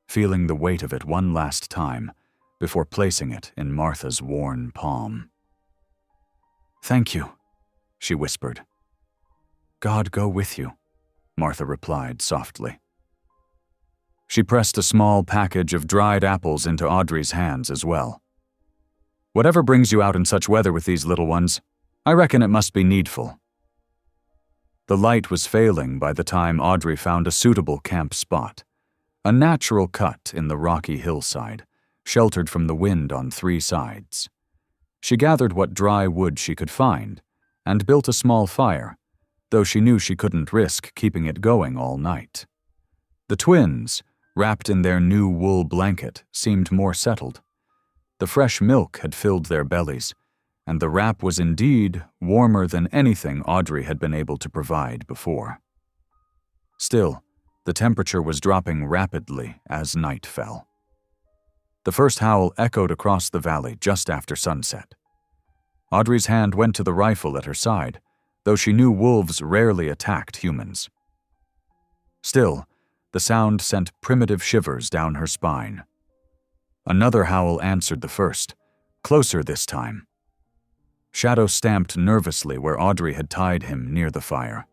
feeling the weight of it one last time before placing it in Martha's worn palm. Thank you, she whispered. God go with you, Martha replied softly. She pressed a small package of dried apples into Audrey's hands as well. Whatever brings you out in such weather with these little ones, I reckon it must be needful. The light was failing by the time Audrey found a suitable camp spot, a natural cut in the rocky hillside, sheltered from the wind on 3 sides. She gathered what dry wood she could find and built a small fire, though she knew she couldn't risk keeping it going all night. The twins, wrapped in their new wool blanket, seemed more settled. The fresh milk had filled their bellies, and the wrap was indeed warmer than anything Audrey had been able to provide before. Still, the temperature was dropping rapidly as night fell. The first howl echoed across the valley just after sunset. Audrey's hand went to the rifle at her side, though she knew wolves rarely attacked humans. Still, the sound sent primitive shivers down her spine. Another howl answered the first, closer this time. Shadow stamped nervously where Audrey had tied him near the fire.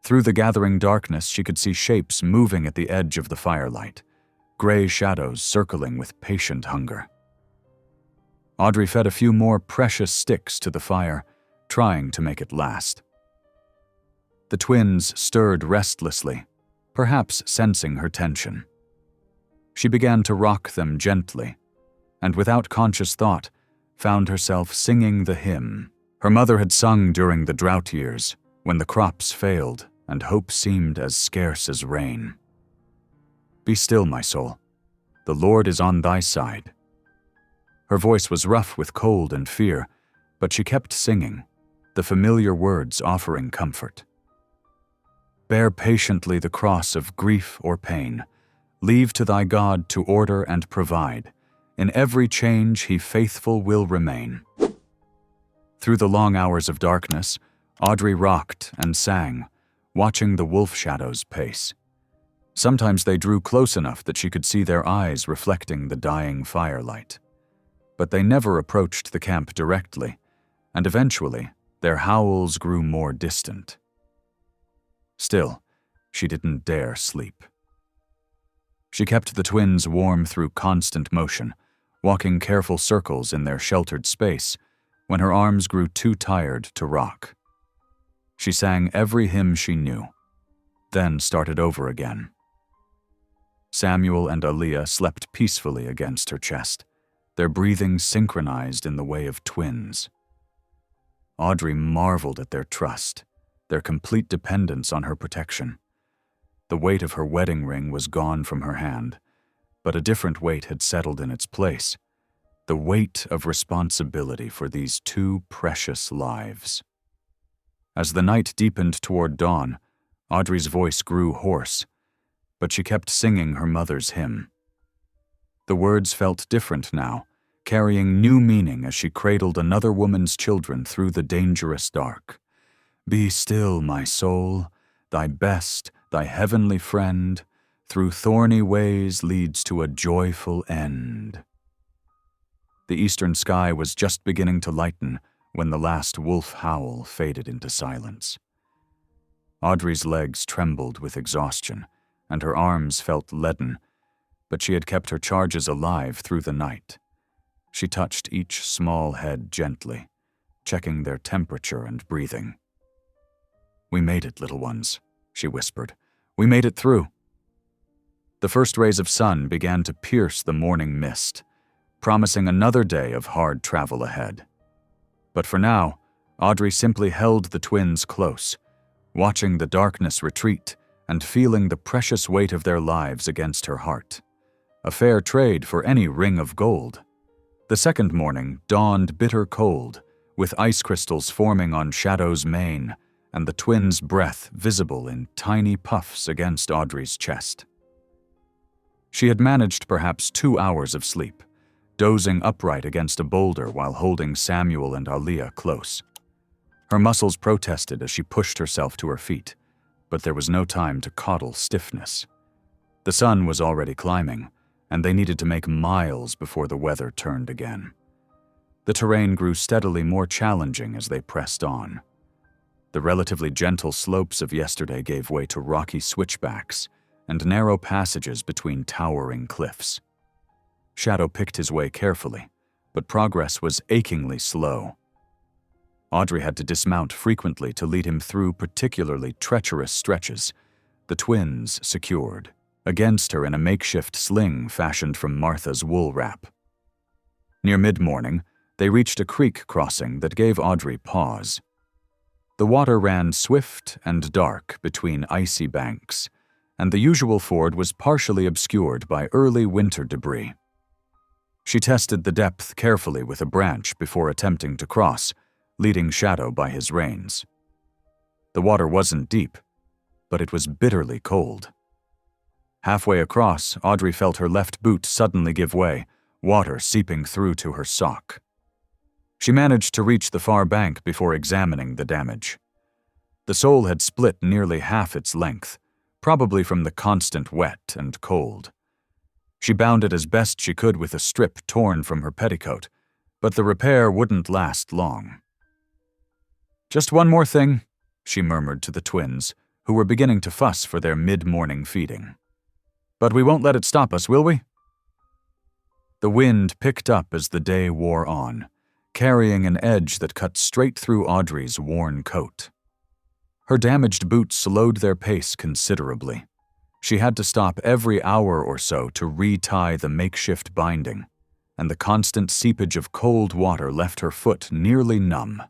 Through the gathering darkness, she could see shapes moving at the edge of the firelight, gray shadows circling with patient hunger. Audrey fed a few more precious sticks to the fire, trying to make it last. The twins stirred restlessly, perhaps sensing her tension. She began to rock them gently, and without conscious thought, found herself singing the hymn her mother had sung during the drought years, when the crops failed and hope seemed as scarce as rain. Be still, my soul. The Lord is on thy side. Her voice was rough with cold and fear, but she kept singing, the familiar words offering comfort. Bear patiently the cross of grief or pain. Leave to thy God to order and provide. In every change he faithful will remain. Through the long hours of darkness, Audrey rocked and sang, watching the wolf shadows pace. Sometimes they drew close enough that she could see their eyes reflecting the dying firelight. But they never approached the camp directly, and eventually their howls grew more distant. Still, she didn't dare sleep. She kept the twins warm through constant motion, walking careful circles in their sheltered space, when her arms grew too tired to rock. She sang every hymn she knew, then started over again. Samuel and Aaliyah slept peacefully against her chest, their breathing synchronized in the way of twins. Audrey marveled at their trust, their complete dependence on her protection. The weight of her wedding ring was gone from her hand, but a different weight had settled in its place, the weight of responsibility for these 2 precious lives. As the night deepened toward dawn, Audrey's voice grew hoarse, but she kept singing her mother's hymn. The words felt different now, carrying new meaning as she cradled another woman's children through the dangerous dark. Be still, my soul, thy best, thy heavenly friend, through thorny ways leads to a joyful end. The eastern sky was just beginning to lighten when the last wolf howl faded into silence. Audrey's legs trembled with exhaustion, and her arms felt leaden, but she had kept her charges alive through the night. She touched each small head gently, checking their temperature and breathing. We made it, little ones, she whispered. We made it through. The first rays of sun began to pierce the morning mist, promising another day of hard travel ahead. But for now, Audrey simply held the twins close, watching the darkness retreat and feeling the precious weight of their lives against her heart. a fair trade for any ring of gold. The second morning dawned bitter cold, with ice crystals forming on Shadow's mane and the twins' breath visible in tiny puffs against Audrey's chest. She had managed perhaps 2 hours of sleep, dozing upright against a boulder while holding Samuel and Aaliyah close. Her muscles protested as she pushed herself to her feet, but there was no time to coddle stiffness. The sun was already climbing, and they needed to make miles before the weather turned again. The terrain grew steadily more challenging as they pressed on. The relatively gentle slopes of yesterday gave way to rocky switchbacks and narrow passages between towering cliffs. Shadow picked his way carefully, but progress was achingly slow. Audrey had to dismount frequently to lead him through particularly treacherous stretches, the twins secured against her in a makeshift sling fashioned from Martha's wool wrap. Near mid-morning, they reached a creek crossing that gave Audrey pause. The water ran swift and dark between icy banks, and the usual ford was partially obscured by early winter debris. She tested the depth carefully with a branch before attempting to cross, leading Shadow by his reins. The water wasn't deep, but it was bitterly cold. Halfway across, Audrey felt her left boot suddenly give way, water seeping through to her sock. She managed to reach the far bank before examining the damage. The sole had split nearly half its length, probably from the constant wet and cold. She bound it as best she could with a strip torn from her petticoat, but the repair wouldn't last long. "Just one more thing," she murmured to the twins, who were beginning to fuss for their mid-morning feeding. "But we won't let it stop us, will we?" The wind picked up as the day wore on, carrying an edge that cut straight through Audrey's worn coat. Her damaged boots slowed their pace considerably. She had to stop every hour or so to re-tie the makeshift binding, and the constant seepage of cold water left her foot nearly numb.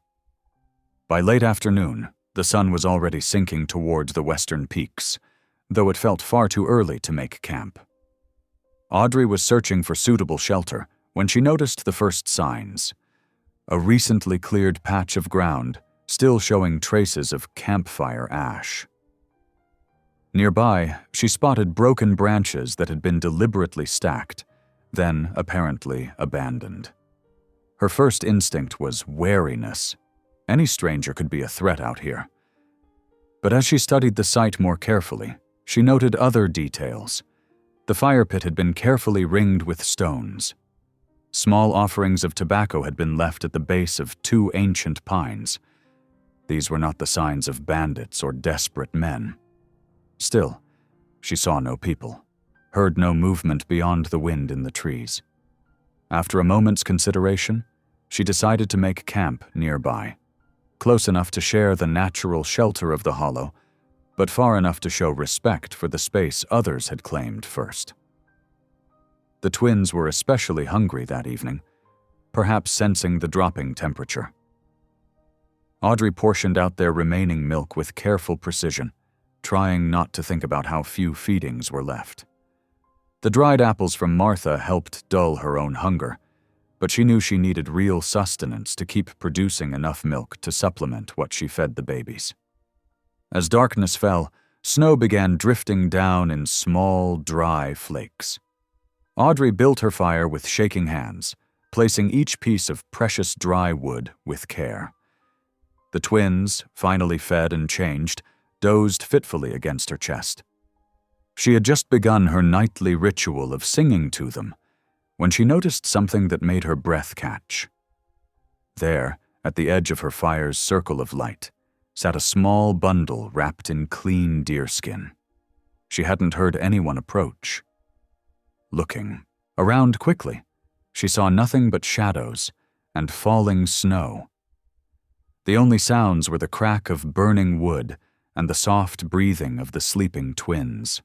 By late afternoon, the sun was already sinking toward the western peaks, though it felt far too early to make camp. Audrey was searching for suitable shelter when she noticed the first signs: a recently cleared patch of ground, still showing traces of campfire ash. Nearby, she spotted broken branches that had been deliberately stacked, then apparently abandoned. Her first instinct was wariness. Any stranger could be a threat out here. But as she studied the site more carefully, she noted other details. The fire pit had been carefully ringed with stones. Small offerings of tobacco had been left at the base of 2 ancient pines. These were not the signs of bandits or desperate men. Still, she saw no people, heard no movement beyond the wind in the trees. After a moment's consideration, she decided to make camp nearby, close enough to share the natural shelter of the hollow, but far enough to show respect for the space others had claimed first. The twins were especially hungry that evening, perhaps sensing the dropping temperature. Audrey portioned out their remaining milk with careful precision, trying not to think about how few feedings were left. The dried apples from Martha helped dull her own hunger, but she knew she needed real sustenance to keep producing enough milk to supplement what she fed the babies. As darkness fell, snow began drifting down in small, dry flakes. Audrey built her fire with shaking hands, placing each piece of precious dry wood with care. The twins, finally fed and changed, dozed fitfully against her chest. She had just begun her nightly ritual of singing to them when she noticed something that made her breath catch. There, at the edge of her fire's circle of light, sat a small bundle wrapped in clean deerskin. She hadn't heard anyone approach. Looking around quickly, she saw nothing but shadows and falling snow. The only sounds were the crack of burning wood and the soft breathing of the sleeping twins.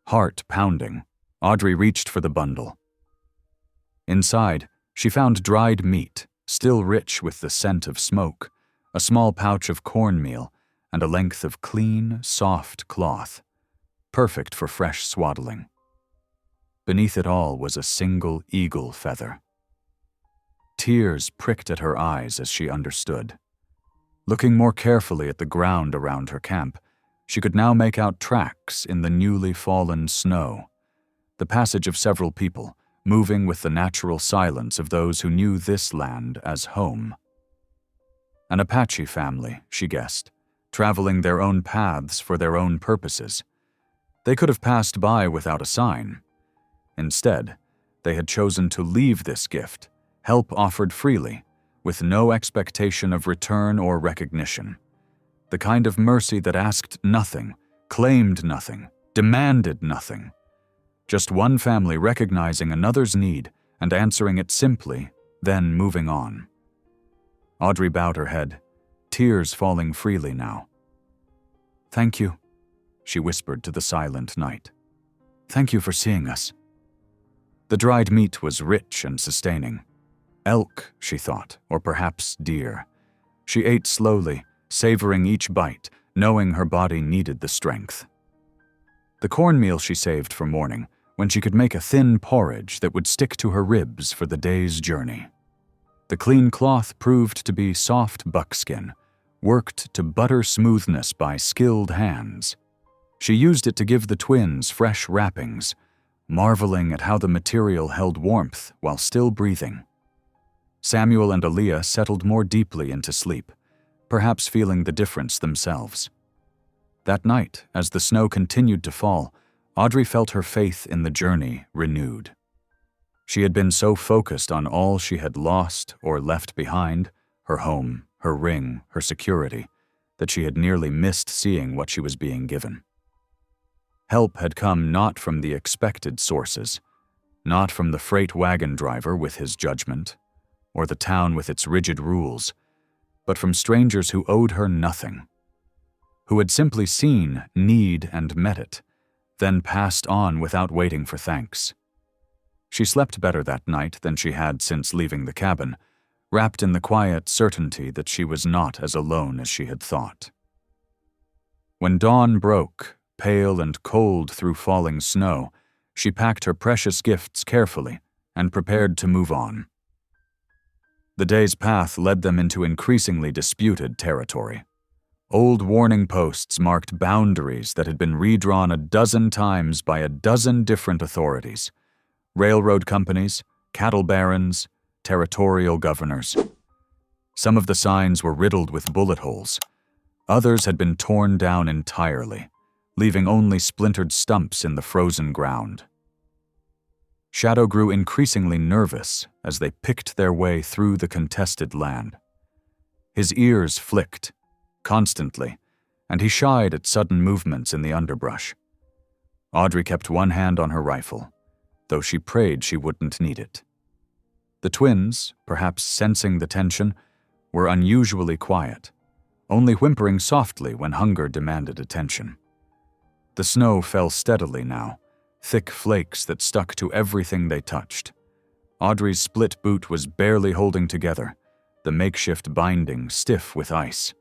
Heart pounding, Audrey reached for the bundle. Inside, she found dried meat, still rich with the scent of smoke, a small pouch of cornmeal, and a length of clean, soft cloth, perfect for fresh swaddling. Beneath it all was a single eagle feather. Tears pricked at her eyes as she understood. Looking more carefully at the ground around her camp, she could now make out tracks in the newly fallen snow, the passage of several people, moving with the natural silence of those who knew this land as home. An Apache family, she guessed, traveling their own paths for their own purposes. They could have passed by without a sign. Instead, they had chosen to leave this gift, help offered freely, with no expectation of return or recognition. The kind of mercy that asked nothing, claimed nothing, demanded nothing. Just one family recognizing another's need and answering it simply, then moving on. Audrey bowed her head, tears falling freely now. "Thank you," she whispered to the silent night. "Thank you for seeing us." The dried meat was rich and sustaining. Elk, she thought, or perhaps deer. She ate slowly, savoring each bite, knowing her body needed the strength. The cornmeal she saved for morning, when she could make a thin porridge that would stick to her ribs for the day's journey. The clean cloth proved to be soft buckskin, worked to butter smoothness by skilled hands. She used it to give the twins fresh wrappings, marveling at how the material held warmth while still breathing. Samuel and Aaliyah settled more deeply into sleep, perhaps feeling the difference themselves. That night, as the snow continued to fall, Audrey felt her faith in the journey renewed. She had been so focused on all she had lost or left behind, her home, her ring, her security, that she had nearly missed seeing what she was being given. Help had come not from the expected sources, not from the freight wagon driver with his judgment, or the town with its rigid rules, but from strangers who owed her nothing, who had simply seen need and met it, then passed on without waiting for thanks. She slept better that night than she had since leaving the cabin, wrapped in the quiet certainty that she was not as alone as she had thought. When dawn broke, pale and cold through falling snow, she packed her precious gifts carefully and prepared to move on. The day's path led them into increasingly disputed territory. Old warning posts marked boundaries that had been redrawn a dozen times by a dozen different authorities: railroad companies, cattle barons, territorial governors. Some of the signs were riddled with bullet holes. Others had been torn down entirely, leaving only splintered stumps in the frozen ground. Shadow grew increasingly nervous as they picked their way through the contested land. His ears flicked, constantly, and he shied at sudden movements in the underbrush. Audrey kept one hand on her rifle, though she prayed she wouldn't need it. The twins, perhaps sensing the tension, were unusually quiet, only whimpering softly when hunger demanded attention. The snow fell steadily now, thick flakes that stuck to everything they touched. Audrey's split boot was barely holding together, the makeshift binding stiff with ice.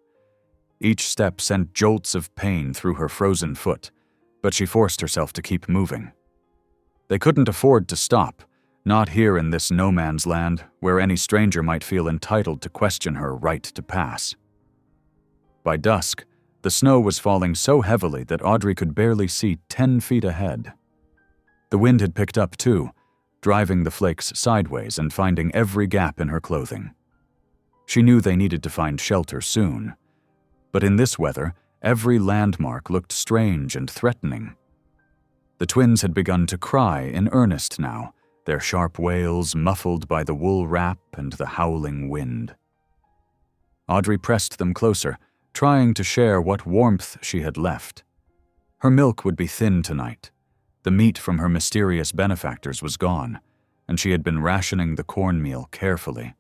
Each step sent jolts of pain through her frozen foot, but she forced herself to keep moving. They couldn't afford to stop, not here in this no-man's land where any stranger might feel entitled to question her right to pass. By dusk, the snow was falling so heavily that Audrey could barely see 10 feet ahead. The wind had picked up too, driving the flakes sideways and finding every gap in her clothing. She knew they needed to find shelter soon, but in this weather, every landmark looked strange and threatening. The twins had begun to cry in earnest now, their sharp wails muffled by the wool wrap and the howling wind. Audrey pressed them closer, trying to share what warmth she had left. Her milk would be thin tonight. The meat from her mysterious benefactors was gone, and she had been rationing the cornmeal carefully.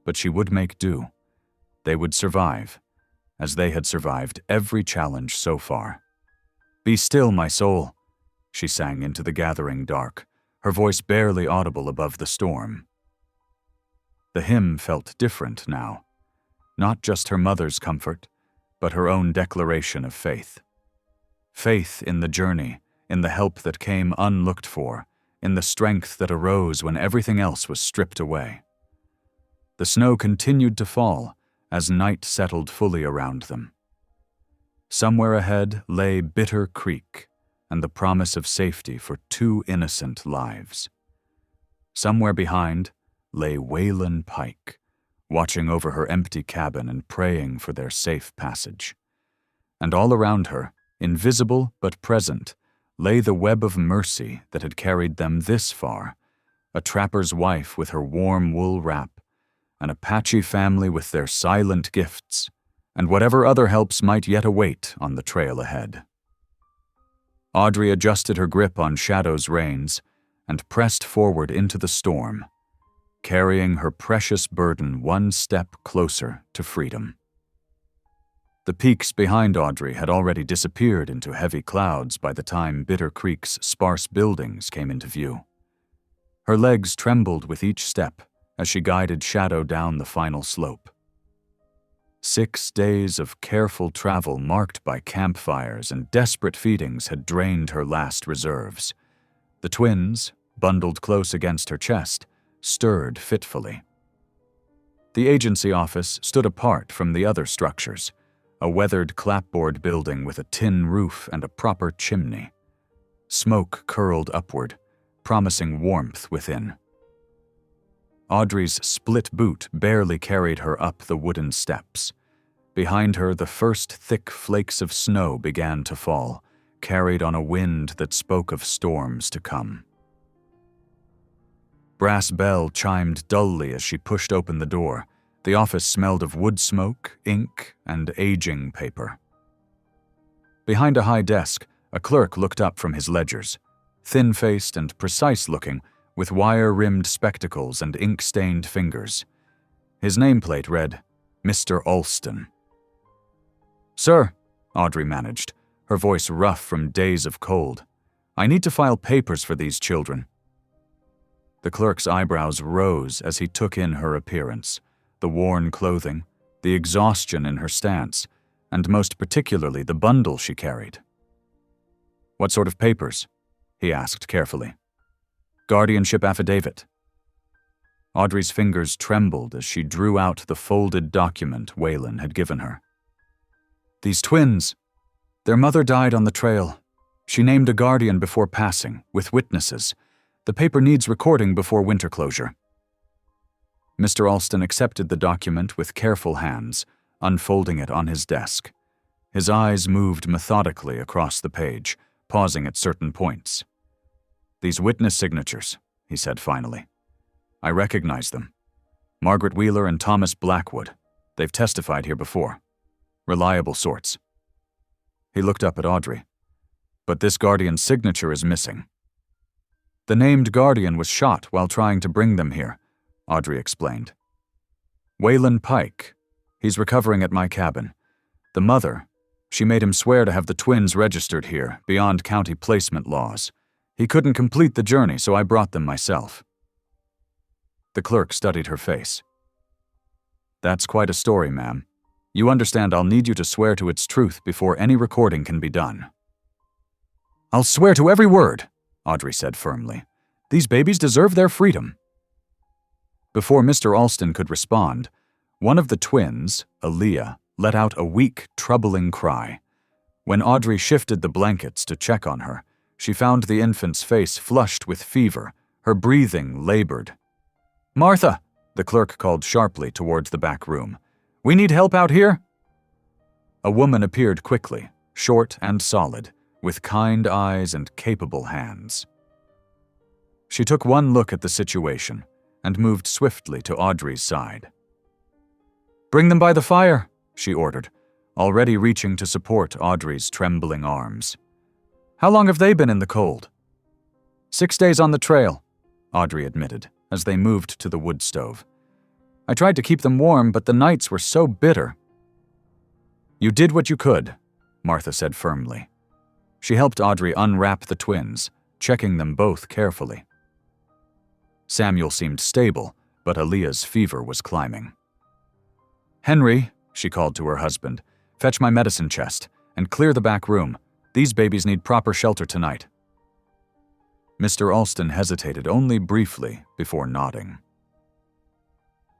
But she would make do. They would survive, as they had survived every challenge so far. "Be still, my soul," she sang into the gathering dark, her voice barely audible above the storm. The hymn felt different now, not just her mother's comfort, but her own declaration of faith. Faith in the journey, in the help that came unlooked for, in the strength that arose when everything else was stripped away. The snow continued to fall as night settled fully around them. Somewhere ahead lay Bitter Creek and the promise of safety for 2 innocent lives. Somewhere behind lay Waylon Pike, watching over her empty cabin and praying for their safe passage. And all around her, invisible but present, lay the web of mercy that had carried them this far, a trapper's wife with her warm wool wrap, an Apache family with their silent gifts, and whatever other helps might yet await on the trail ahead. Audrey adjusted her grip on Shadow's reins and pressed forward into the storm, carrying her precious burden one step closer to freedom. The peaks behind Audrey had already disappeared into heavy clouds by the time Bitter Creek's sparse buildings came into view. Her legs trembled with each step as she guided Shadow down the final slope. 6 days of careful travel marked by campfires and desperate feedings had drained her last reserves. The twins, bundled close against her chest, stirred fitfully. The agency office stood apart from the other structures, a weathered clapboard building with a tin roof and a proper chimney. Smoke curled upward, promising warmth within. Audrey's split boot barely carried her up the wooden steps. Behind her, the first thick flakes of snow began to fall, carried on a wind that spoke of storms to come. Brass bell chimed dully as she pushed open the door. The office smelled of wood smoke, ink, and aging paper. Behind a high desk, a clerk looked up from his ledgers, thin-faced and precise-looking, with wire-rimmed spectacles and ink-stained fingers. His nameplate read, Mr. Alston. "Sir," Audrey managed, her voice rough from days of cold, "I need to file papers for these children." The clerk's eyebrows rose as he took in her appearance, the worn clothing, the exhaustion in her stance, and most particularly the bundle she carried. "What sort of papers?" he asked carefully. "Guardianship affidavit." Audrey's fingers trembled as she drew out the folded document Waylon had given her. "These twins, their mother died on the trail. She named a guardian before passing, with witnesses. The paper needs recording before winter closure." Mr. Alston accepted the document with careful hands, unfolding it on his desk. His eyes moved methodically across the page, pausing at certain points. "These witness signatures," he said finally. "I recognize them. Margaret Wheeler and Thomas Blackwood. They've testified here before. Reliable sorts." He looked up at Audrey. "But this guardian's signature is missing." "The named guardian was shot while trying to bring them here," Audrey explained. "Waylon Pike. He's recovering at my cabin. The mother, she made him swear to have the twins registered here, beyond county placement laws. He couldn't complete the journey, so I brought them myself." The clerk studied her face. "That's quite a story, ma'am. You understand I'll need you to swear to its truth before any recording can be done." "I'll swear to every word," Audrey said firmly. "These babies deserve their freedom." Before Mr. Alston could respond, one of the twins, Aaliyah, let out a weak, troubling cry. When Audrey shifted the blankets to check on her, she found the infant's face flushed with fever, her breathing labored. "Martha," the clerk called sharply towards the back room. "We need help out here?" A woman appeared quickly, short and solid, with kind eyes and capable hands. She took one look at the situation and moved swiftly to Audrey's side. "Bring them by the fire," she ordered, already reaching to support Audrey's trembling arms. "How long have they been in the cold?" 6 days on the trail," Audrey admitted, as they moved to the wood stove. "I tried to keep them warm, but the nights were so bitter." "You did what you could," Martha said firmly. She helped Audrey unwrap the twins, checking them both carefully. Samuel seemed stable, but Aaliyah's fever was climbing. "Henry," she called to her husband, "fetch my medicine chest and clear the back room. These babies need proper shelter tonight." Mr. Alston hesitated only briefly before nodding.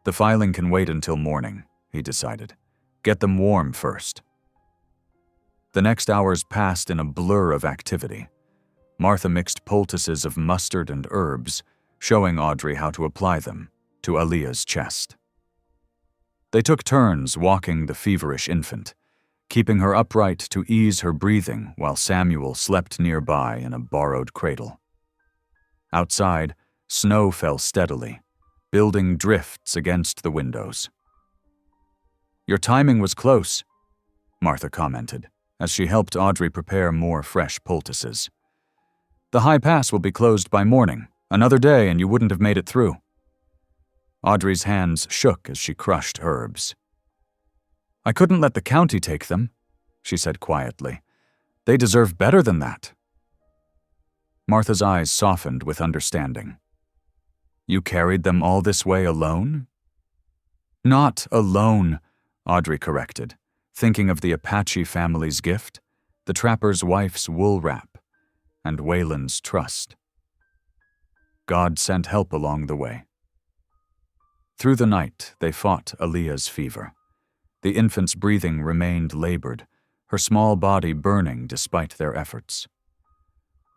The filing can wait until morning, he decided. Get them warm first. The next hours passed in a blur of activity. Martha mixed poultices of mustard and herbs, showing Audrey how to apply them to Aaliyah's chest. They took turns walking the feverish infant, keeping her upright to ease her breathing while Samuel slept nearby in a borrowed cradle. Outside, snow fell steadily, building drifts against the windows. "Your timing was close," Martha commented, as she helped Audrey prepare more fresh poultices. "The high pass will be closed by morning. Another day and you wouldn't have made it through." Audrey's hands shook as she crushed herbs. "I couldn't let the county take them," she said quietly. "They deserve better than that." Martha's eyes softened with understanding. "You carried them all this way alone?" "Not alone," Audrey corrected, thinking of the Apache family's gift, the trapper's wife's wool wrap, and Waylon's trust. God sent help along the way. Through the night, they fought Aaliyah's fever. The infant's breathing remained labored, her small body burning despite their efforts.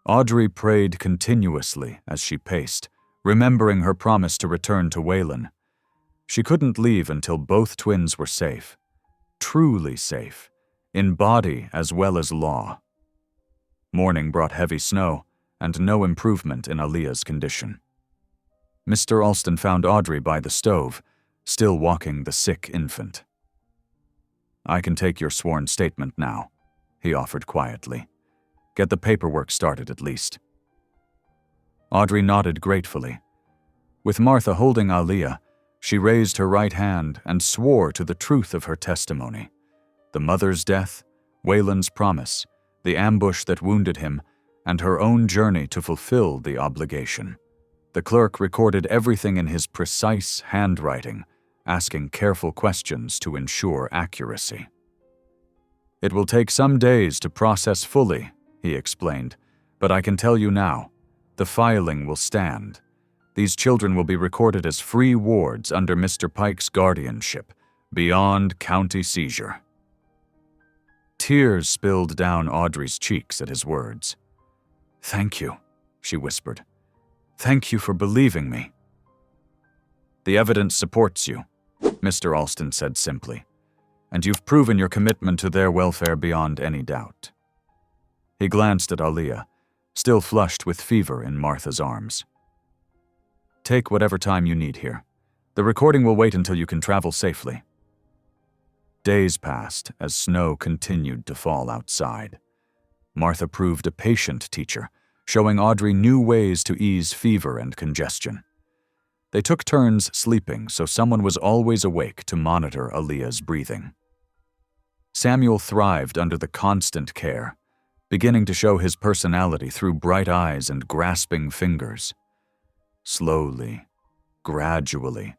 Audrey prayed continuously as she paced, remembering her promise to return to Waylon. She couldn't leave until both twins were safe, truly safe, in body as well as law. Morning brought heavy snow and no improvement in Aaliyah's condition. Mr. Alston found Audrey by the stove, still walking the sick infant. "I can take your sworn statement now," he offered quietly. "Get the paperwork started at least." Audrey nodded gratefully. With Martha holding Aaliyah, she raised her right hand and swore to the truth of her testimony. The mother's death, Waylon's promise, the ambush that wounded him, and her own journey to fulfill the obligation. The clerk recorded everything in his precise handwriting, asking careful questions to ensure accuracy. "It will take some days to process fully," he explained, "but I can tell you now, the filing will stand. These children will be recorded as free wards under Mr. Pike's guardianship, beyond county seizure." Tears spilled down Audrey's cheeks at his words. "Thank you," she whispered. "Thank you for believing me." "The evidence supports you," Mr. Alston said simply, "and you've proven your commitment to their welfare beyond any doubt." He glanced at Aaliyah, still flushed with fever in Martha's arms. "Take whatever time you need here. The recording will wait until you can travel safely." Days passed as snow continued to fall outside. Martha proved a patient teacher, showing Audrey new ways to ease fever and congestion. They took turns sleeping so someone was always awake to monitor Aaliyah's breathing. Samuel thrived under the constant care, beginning to show his personality through bright eyes and grasping fingers. Slowly, gradually,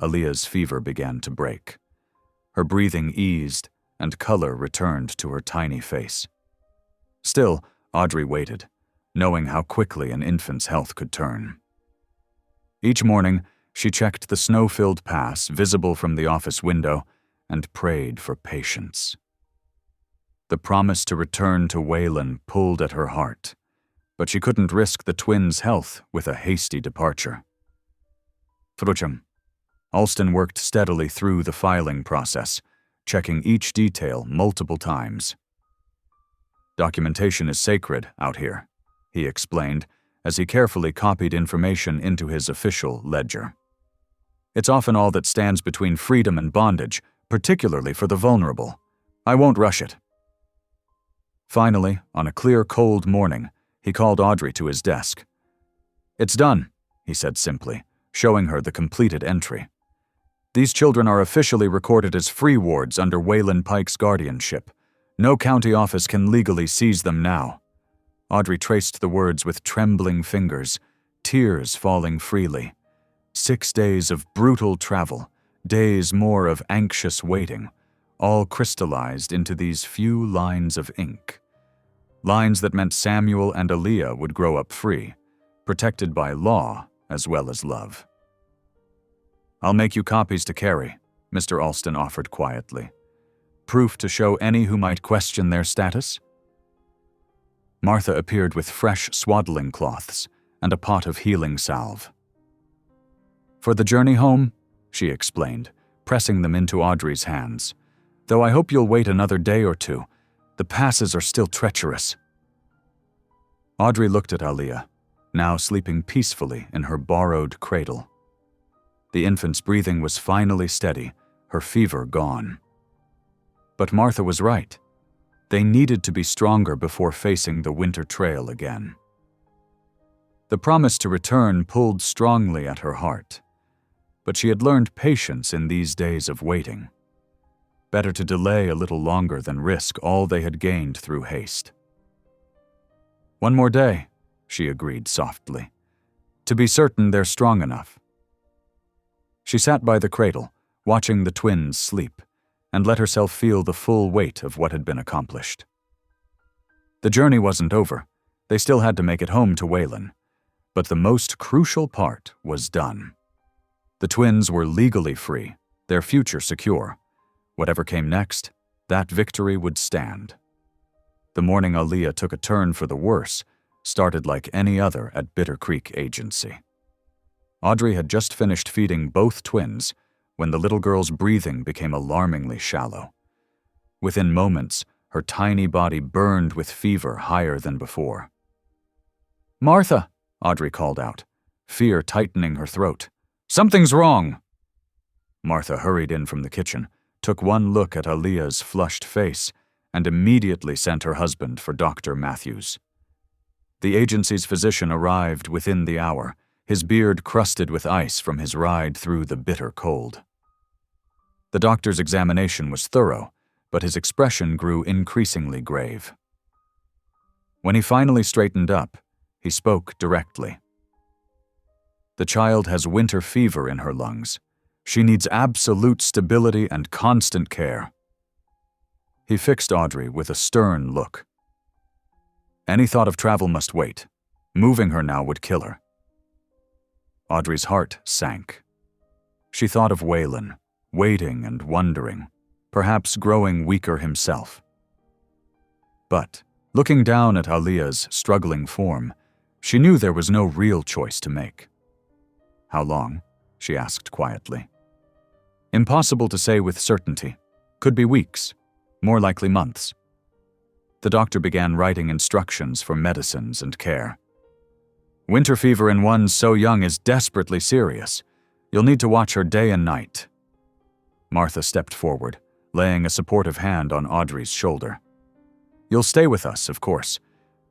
Aaliyah's fever began to break. Her breathing eased, and color returned to her tiny face. Still, Audrey waited, knowing how quickly an infant's health could turn. Each morning, she checked the snow-filled pass visible from the office window and prayed for patience. The promise to return to Waylon pulled at her heart, but she couldn't risk the twins' health with a hasty departure. Frucham. Alston worked steadily through the filing process, checking each detail multiple times. "Documentation is sacred out here," he explained as he carefully copied information into his official ledger. "It's often all that stands between freedom and bondage, particularly for the vulnerable. I won't rush it." Finally, on a clear, cold morning, he called Audrey to his desk. "It's done," he said simply, showing her the completed entry. "These children are officially recorded as free wards under Waylon Pike's guardianship. No county office can legally seize them now." Audrey traced the words with trembling fingers, tears falling freely. 6 days of brutal travel, days more of anxious waiting, all crystallized into these few lines of ink. Lines that meant Samuel and Aaliyah would grow up free, protected by law as well as love. "I'll make you copies to carry," Mr. Alston offered quietly. "Proof to show any who might question their status?" Martha appeared with fresh swaddling cloths and a pot of healing salve. "For the journey home," she explained, pressing them into Audrey's hands. "Though I hope you'll wait another day or two. The passes are still treacherous." Audrey looked at Aaliyah, now sleeping peacefully in her borrowed cradle. The infant's breathing was finally steady, her fever gone. But Martha was right. They needed to be stronger before facing the winter trail again. The promise to return pulled strongly at her heart, but she had learned patience in these days of waiting. Better to delay a little longer than risk all they had gained through haste. "One more day," she agreed softly, "to be certain they're strong enough." She sat by the cradle, watching the twins sleep, and let herself feel the full weight of what had been accomplished. The journey wasn't over. They still had to make it home to Waylon. But the most crucial part was done. The twins were legally free, their future secure. Whatever came next, that victory would stand. The morning Aaliyah took a turn for the worse started like any other at Bitter Creek Agency. Audrey had just finished feeding both twins when the little girl's breathing became alarmingly shallow. Within moments, her tiny body burned with fever higher than before. "Martha!" Audrey called out, fear tightening her throat. "Something's wrong!" Martha hurried in from the kitchen, took one look at Aaliyah's flushed face, and immediately sent her husband for Dr. Matthews. The agency's physician arrived within the hour, his beard crusted with ice from his ride through the bitter cold. The doctor's examination was thorough, but his expression grew increasingly grave. When he finally straightened up, he spoke directly. "The child has winter fever in her lungs. She needs absolute stability and constant care." He fixed Audrey with a stern look. Any thought of travel must wait. Moving her now would kill her. Audrey's heart sank. She thought of Waylon, waiting and wondering, perhaps growing weaker himself. But, looking down at Aaliyah's struggling form, she knew there was no real choice to make. "How long?" she asked quietly. "Impossible to say with certainty. Could be weeks, more likely months." The doctor began writing instructions for medicines and care. "Winter fever in one so young is desperately serious. You'll need to watch her day and night." Martha stepped forward, laying a supportive hand on Audrey's shoulder. "You'll stay with us, of course.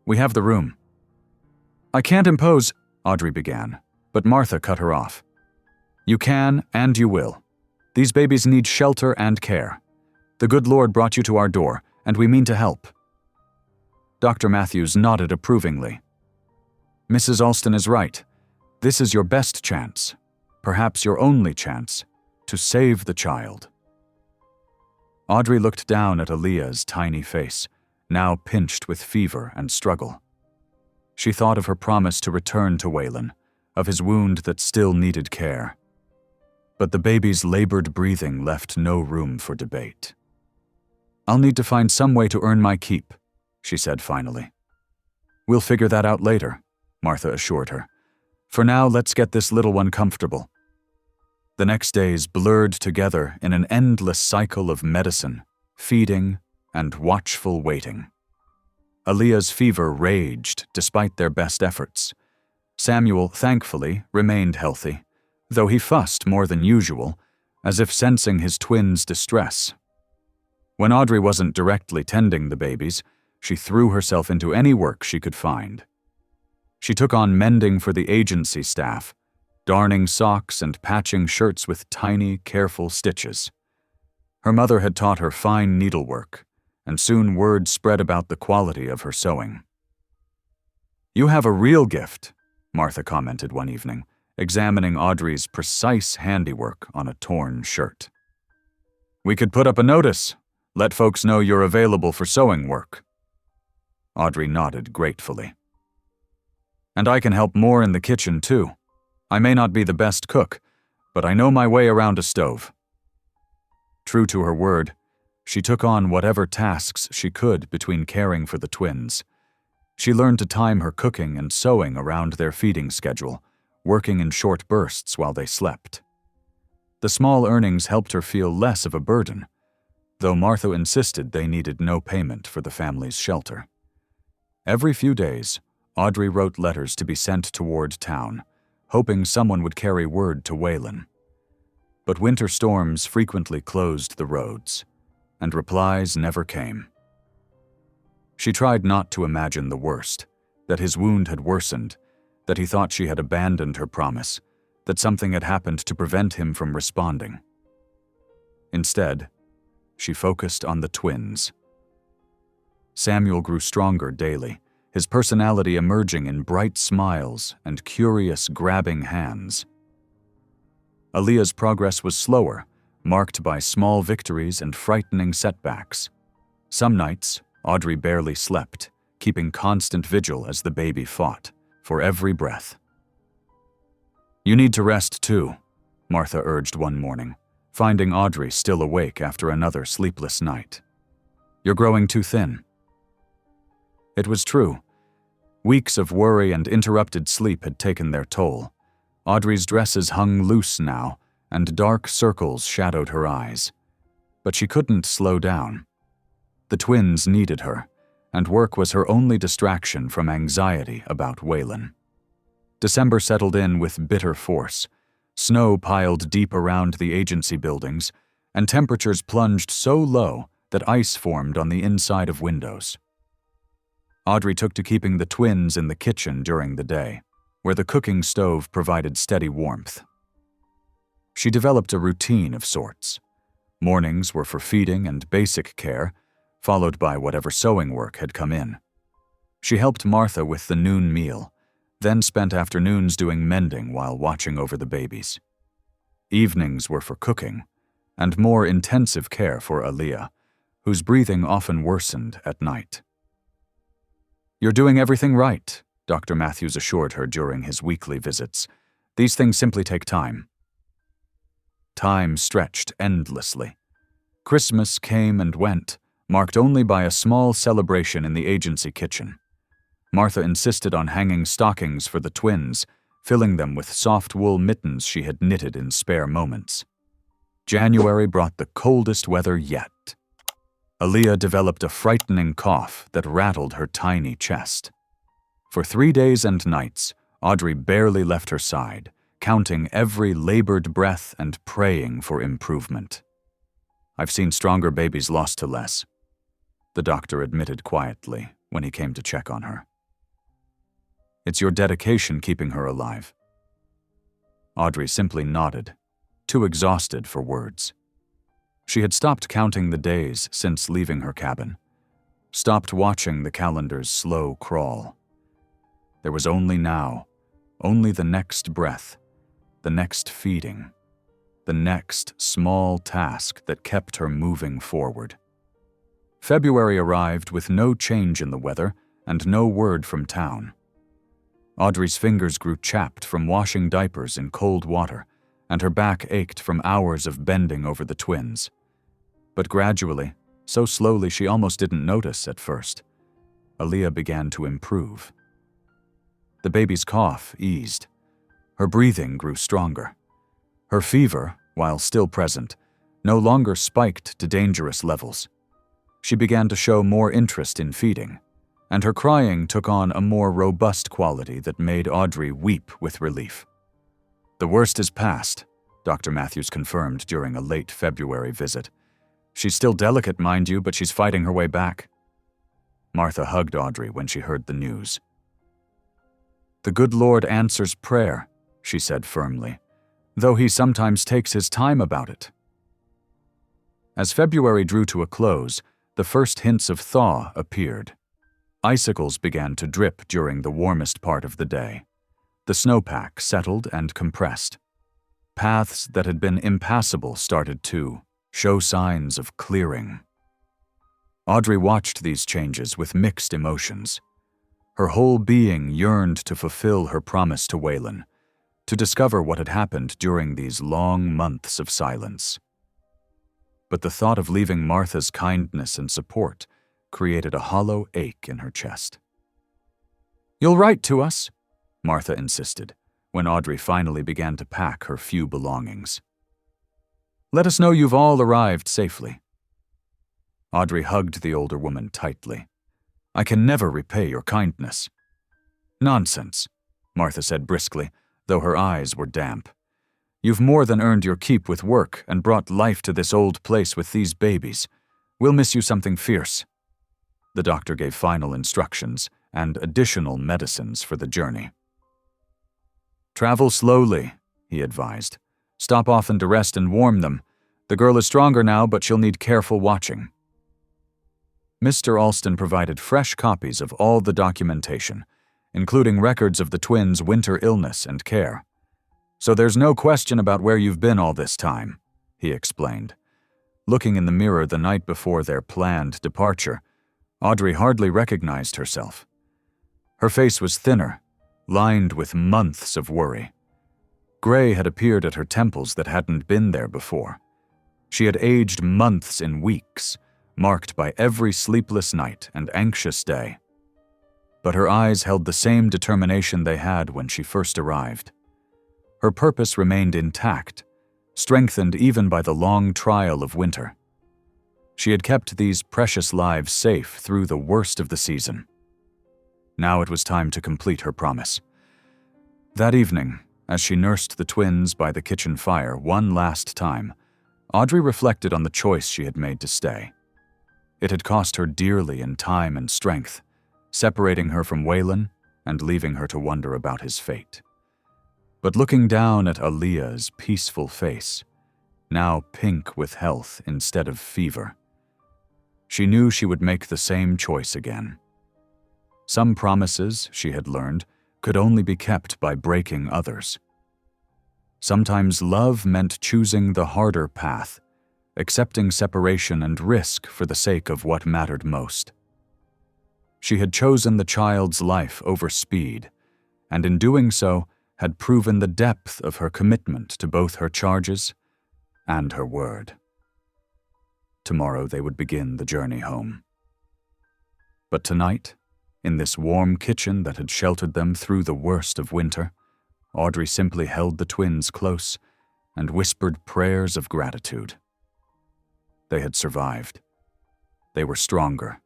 We have the room." "I can't impose," Audrey began, but Martha cut her off. "You can and you will. These babies need shelter and care. The good Lord brought you to our door, and we mean to help." Dr. Matthews nodded approvingly. "Mrs. Alston is right. This is your best chance, perhaps your only chance, to save the child." Audrey looked down at Aaliyah's tiny face, now pinched with fever and struggle. She thought of her promise to return to Waylon, of his wound that still needed care. But the baby's labored breathing left no room for debate. "I'll need to find some way to earn my keep," she said finally. "We'll figure that out later," Martha assured her. "For now, let's get this little one comfortable." The next days blurred together in an endless cycle of medicine, feeding, and watchful waiting. Aaliyah's fever raged despite their best efforts. Samuel, thankfully, remained healthy, though he fussed more than usual, as if sensing his twins' distress. When Audrey wasn't directly tending the babies, she threw herself into any work she could find. She took on mending for the agency staff, darning socks and patching shirts with tiny, careful stitches. Her mother had taught her fine needlework, and soon word spread about the quality of her sewing. "You have a real gift," Martha commented one evening, examining Audrey's precise handiwork on a torn shirt. "We could put up a notice. Let folks know you're available for sewing work." Audrey nodded gratefully. And I can help more in the kitchen, too. I may not be the best cook, but I know my way around a stove." True to her word, she took on whatever tasks she could between caring for the twins. She learned to time her cooking and sewing around their feeding schedule, working in short bursts while they slept. The small earnings helped her feel less of a burden, though Martha insisted they needed no payment for the family's shelter. Every few days, Audrey wrote letters to be sent toward town, hoping someone would carry word to Waylon. But winter storms frequently closed the roads, and replies never came. She tried not to imagine the worst, that his wound had worsened, that he thought she had abandoned her promise, that something had happened to prevent him from responding. Instead, she focused on the twins. Samuel grew stronger daily, his personality emerging in bright smiles and curious, grabbing hands. Aaliyah's progress was slower, marked by small victories and frightening setbacks. Some nights, Audrey barely slept, keeping constant vigil as the baby fought, for every breath. "You need to rest too," Martha urged one morning, finding Audrey still awake after another sleepless night. "You're growing too thin." It was true. Weeks of worry and interrupted sleep had taken their toll. Audrey's dresses hung loose now, and dark circles shadowed her eyes. But she couldn't slow down. The twins needed her, and work was her only distraction from anxiety about Waylon. December settled in with bitter force. Snow piled deep around the agency buildings, and temperatures plunged so low that ice formed on the inside of windows. Audrey took to keeping the twins in the kitchen during the day, where the cooking stove provided steady warmth. She developed a routine of sorts. Mornings were for feeding and basic care, followed by whatever sewing work had come in. She helped Martha with the noon meal, then spent afternoons doing mending while watching over the babies. Evenings were for cooking, and more intensive care for Aaliyah, whose breathing often worsened at night. "You're doing everything right," Dr. Matthews assured her during his weekly visits. "These things simply take time." Time stretched endlessly. Christmas came and went, marked only by a small celebration in the agency kitchen. Martha insisted on hanging stockings for the twins, filling them with soft wool mittens she had knitted in spare moments. January brought the coldest weather yet. Aaliyah developed a frightening cough that rattled her tiny chest. For 3 days and nights, Audrey barely left her side, counting every labored breath and praying for improvement. "I've seen stronger babies lost to less," the doctor admitted quietly when he came to check on her. "It's your dedication keeping her alive." Audrey simply nodded, too exhausted for words. She had stopped counting the days since leaving her cabin, stopped watching the calendar's slow crawl. There was only now, only the next breath, the next feeding, the next small task that kept her moving forward. February arrived with no change in the weather and no word from town. Audrey's fingers grew chapped from washing diapers in cold water, and her back ached from hours of bending over the twins. But gradually, so slowly she almost didn't notice at first, Aaliyah began to improve. The baby's cough eased. Her breathing grew stronger. Her fever, while still present, no longer spiked to dangerous levels. She began to show more interest in feeding, and her crying took on a more robust quality that made Audrey weep with relief. "The worst is past," Dr. Matthews confirmed during a late February visit. "She's still delicate, mind you, but she's fighting her way back." Martha hugged Audrey when she heard the news. "The good Lord answers prayer," she said firmly, "though he sometimes takes his time about it." As February drew to a close, the first hints of thaw appeared. Icicles began to drip during the warmest part of the day. The snowpack settled and compressed. Paths that had been impassable started to show signs of clearing. Audrey watched these changes with mixed emotions. Her whole being yearned to fulfill her promise to Waylon, to discover what had happened during these long months of silence. But the thought of leaving Martha's kindness and support created a hollow ache in her chest. "You'll write to us," Martha insisted, when Audrey finally began to pack her few belongings. "Let us know you've all arrived safely." Audrey hugged the older woman tightly. "I can never repay your kindness." "Nonsense," Martha said briskly, though her eyes were damp. "You've more than earned your keep with work and brought life to this old place with these babies. We'll miss you something fierce." The doctor gave final instructions and additional medicines for the journey. "Travel slowly," he advised. "Stop often to rest and warm them. The girl is stronger now, but she'll need careful watching." Mr. Alston provided fresh copies of all the documentation, including records of the twins' winter illness and care. "So there's no question about where you've been all this time," he explained. Looking in the mirror the night before their planned departure, Audrey hardly recognized herself. Her face was thinner, lined with months of worry. Gray had appeared at her temples that hadn't been there before. She had aged months in weeks, marked by every sleepless night and anxious day. But her eyes held the same determination they had when she first arrived. Her purpose remained intact, strengthened even by the long trial of winter. She had kept these precious lives safe through the worst of the season. Now it was time to complete her promise. That evening, as she nursed the twins by the kitchen fire one last time, Audrey reflected on the choice she had made to stay. It had cost her dearly in time and strength, separating her from Waylon and leaving her to wonder about his fate. But looking down at Aaliyah's peaceful face, now pink with health instead of fever, she knew she would make the same choice again. Some promises, she had learned, could only be kept by breaking others. Sometimes love meant choosing the harder path, accepting separation and risk for the sake of what mattered most. She had chosen the child's life over speed, and in doing so had proven the depth of her commitment to both her charges and her word. Tomorrow they would begin the journey home. But tonight, in this warm kitchen that had sheltered them through the worst of winter, Audrey simply held the twins close and whispered prayers of gratitude. They had survived. They were stronger.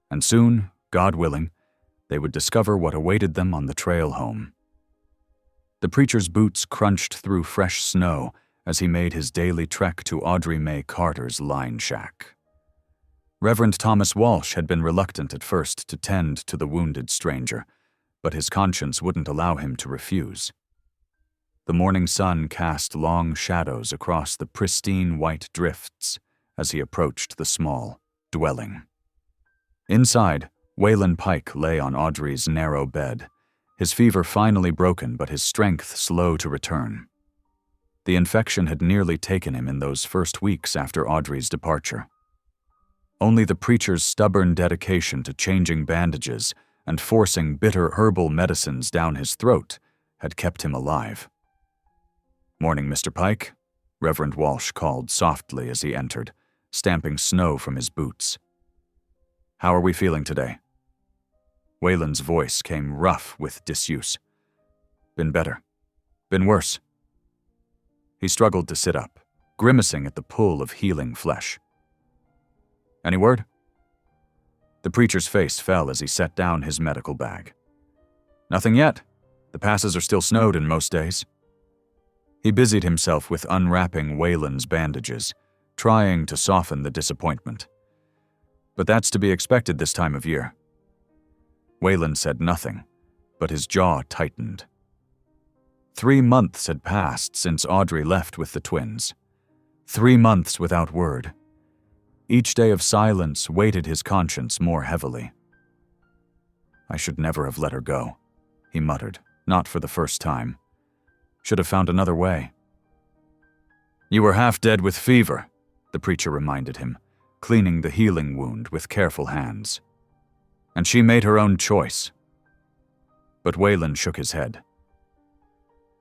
And soon, God willing, they would discover what awaited them on the trail home. The preacher's boots crunched through fresh snow as he made his daily trek to Audrey Mae Carter's line shack. Reverend Thomas Walsh had been reluctant at first to tend to the wounded stranger, but his conscience wouldn't allow him to refuse. The morning sun cast long shadows across the pristine white drifts as he approached the small dwelling. Inside, Waylon Pike lay on Audrey's narrow bed, his fever finally broken but his strength slow to return. The infection had nearly taken him in those first weeks after Audrey's departure. Only the preacher's stubborn dedication to changing bandages and forcing bitter herbal medicines down his throat had kept him alive. "Morning, Mr. Pike," Reverend Walsh called softly as he entered, stamping snow from his boots. "How are we feeling today?" Waylon's voice came rough with disuse. "Been better. Been worse." He struggled to sit up, grimacing at the pull of healing flesh. "Any word?" The preacher's face fell as he set down his medical bag. "Nothing yet. The passes are still snowed in most days." He busied himself with unwrapping Waylon's bandages, trying to soften the disappointment. "But that's to be expected this time of year." Waylon said nothing, but his jaw tightened. 3 months had passed since Audrey left with the twins. 3 months without word. Each day of silence weighted his conscience more heavily. "I should never have let her go," he muttered, not for the first time. "Should have found another way." "You were half dead with fever," the preacher reminded him, cleaning the healing wound with careful hands. and she made her own choice. But Wayland shook his head.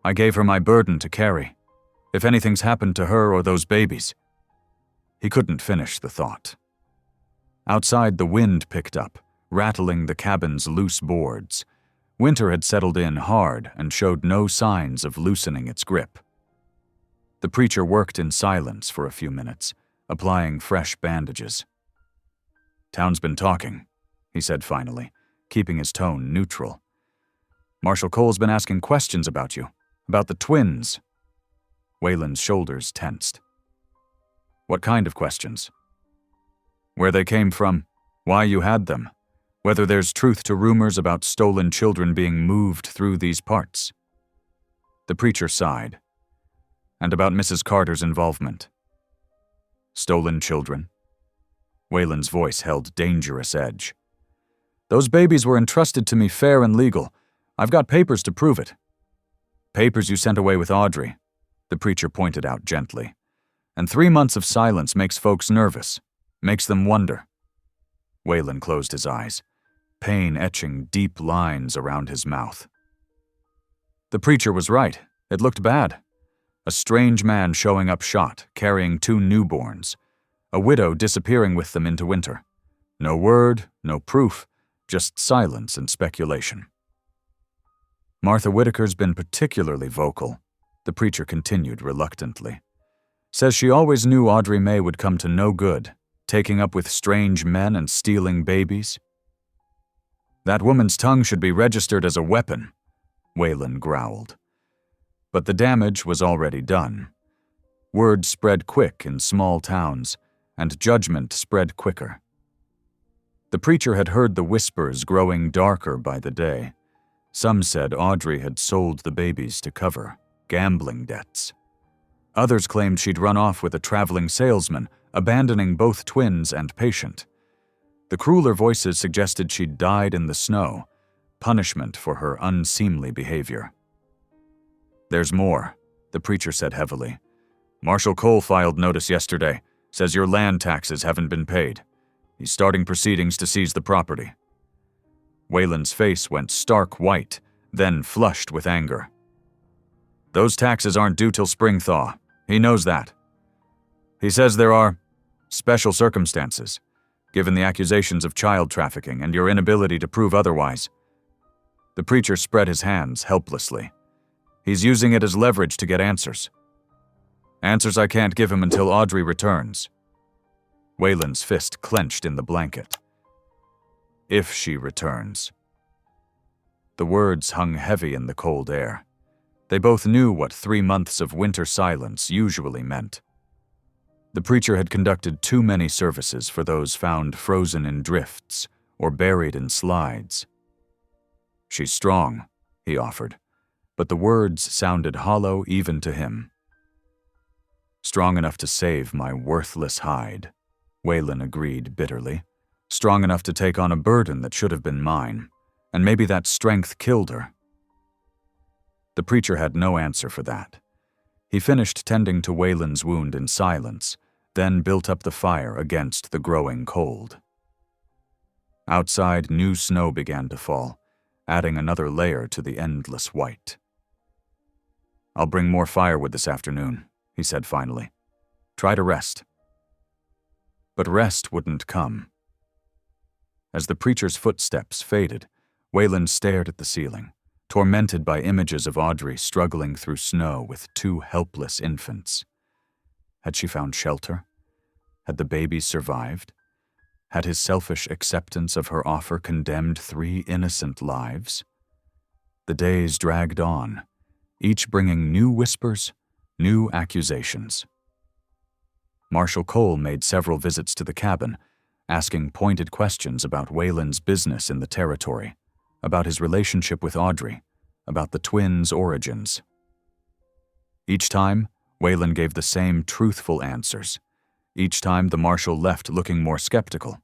I gave her my burden to carry, if anything's happened to her or those babies. He couldn't finish the thought. Outside, the wind picked up, rattling the cabin's loose boards. Winter had settled in hard and showed no signs of loosening its grip. The preacher worked in silence for a few minutes, applying fresh bandages. Town's been talking, he said finally, keeping his tone neutral. Marshal Cole's been asking questions about you, about the twins. Wayland's shoulders tensed. What kind of questions? Where they came from, why you had them, whether there's truth to rumors about stolen children being moved through these parts. The preacher sighed. And about Mrs. Carter's involvement. Stolen children? Wayland's voice held dangerous edge. Those babies were entrusted to me fair and legal. I've got papers to prove it. Papers you sent away with Audrey, the preacher pointed out gently. And 3 months of silence makes folks nervous, makes them wonder. Wayland closed his eyes, pain etching deep lines around his mouth. The preacher was right. It looked bad. A strange man showing up shot, carrying 2 newborns. A widow disappearing with them into winter. No word, no proof, just silence and speculation. Martha Whitaker's been particularly vocal, the preacher continued reluctantly. Says she always knew Audrey May would come to no good, taking up with strange men and stealing babies. That woman's tongue should be registered as a weapon, Wayland growled. But the damage was already done. Word spread quick in small towns, and judgment spread quicker. The preacher had heard the whispers growing darker by the day. Some said Audrey had sold the babies to cover gambling debts. Others claimed she'd run off with a traveling salesman, abandoning both twins and patient. The crueler voices suggested she'd died in the snow, punishment for her unseemly behavior. There's more, the preacher said heavily. Marshal Cole filed notice yesterday, says your land taxes haven't been paid. He's starting proceedings to seize the property. Wayland's face went stark white, then flushed with anger. Those taxes aren't due till spring thaw. He knows that. He says there are special circumstances, given the accusations of child trafficking and your inability to prove otherwise. The preacher spread his hands helplessly. He's using it as leverage to get answers. Answers I can't give him until Audrey returns. Wayland's fist clenched in the blanket. If she returns. The words hung heavy in the cold air. They both knew what 3 months of winter silence usually meant. The preacher had conducted too many services for those found frozen in drifts or buried in slides. She's strong, he offered, but the words sounded hollow even to him. Strong enough to save my worthless hide, Wayland agreed bitterly. Strong enough to take on a burden that should have been mine, and maybe that strength killed her. The preacher had no answer for that. He finished tending to Wayland's wound in silence, then built up the fire against the growing cold. Outside, new snow began to fall, adding another layer to the endless white. I'll bring more firewood this afternoon, he said finally. Try to rest. But rest wouldn't come. As the preacher's footsteps faded, Wayland stared at the ceiling, tormented by images of Audrey struggling through snow with 2 helpless infants. Had she found shelter? Had the babies survived? Had his selfish acceptance of her offer condemned 3 innocent lives? The days dragged on, each bringing new whispers, new accusations. Marshal Cole made several visits to the cabin, asking pointed questions about Wayland's business in the territory, about his relationship with Audrey, about the twins' origins. Each time, Wayland gave the same truthful answers. Each time, the marshal left looking more skeptical.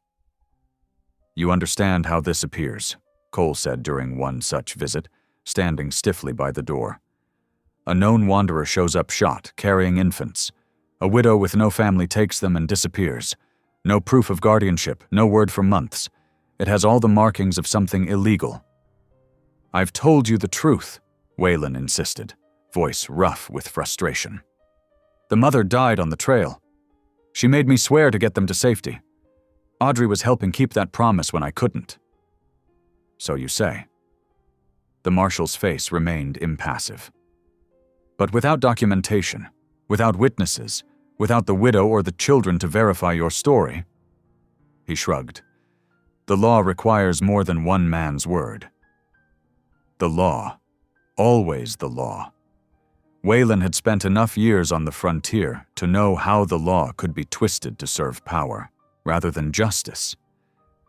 You understand how this appears, Cole said during one such visit, standing stiffly by the door. A known wanderer shows up shot, carrying infants. A widow with no family takes them and disappears. No proof of guardianship, no word for months. It has all the markings of something illegal. "I've told you the truth," Waylon insisted, voice rough with frustration. "The mother died on the trail. She made me swear to get them to safety. Audrey was helping keep that promise when I couldn't." "So you say." The marshal's face remained impassive. "But without documentation, without witnesses, without the widow or the children to verify your story," he shrugged, "the law requires more than one man's word." The law. Always the law. Waylon had spent enough years on the frontier to know how the law could be twisted to serve power, rather than justice.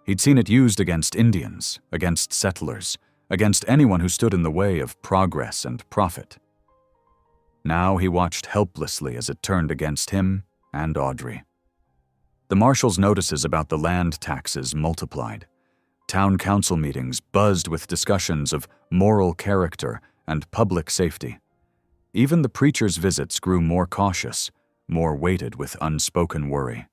He'd seen it used against Indians, against settlers, against anyone who stood in the way of progress and profit. Now he watched helplessly as it turned against him and Audrey. The marshal's notices about the land taxes multiplied. Town council meetings buzzed with discussions of moral character and public safety. Even the preacher's visits grew more cautious, more weighted with unspoken worry.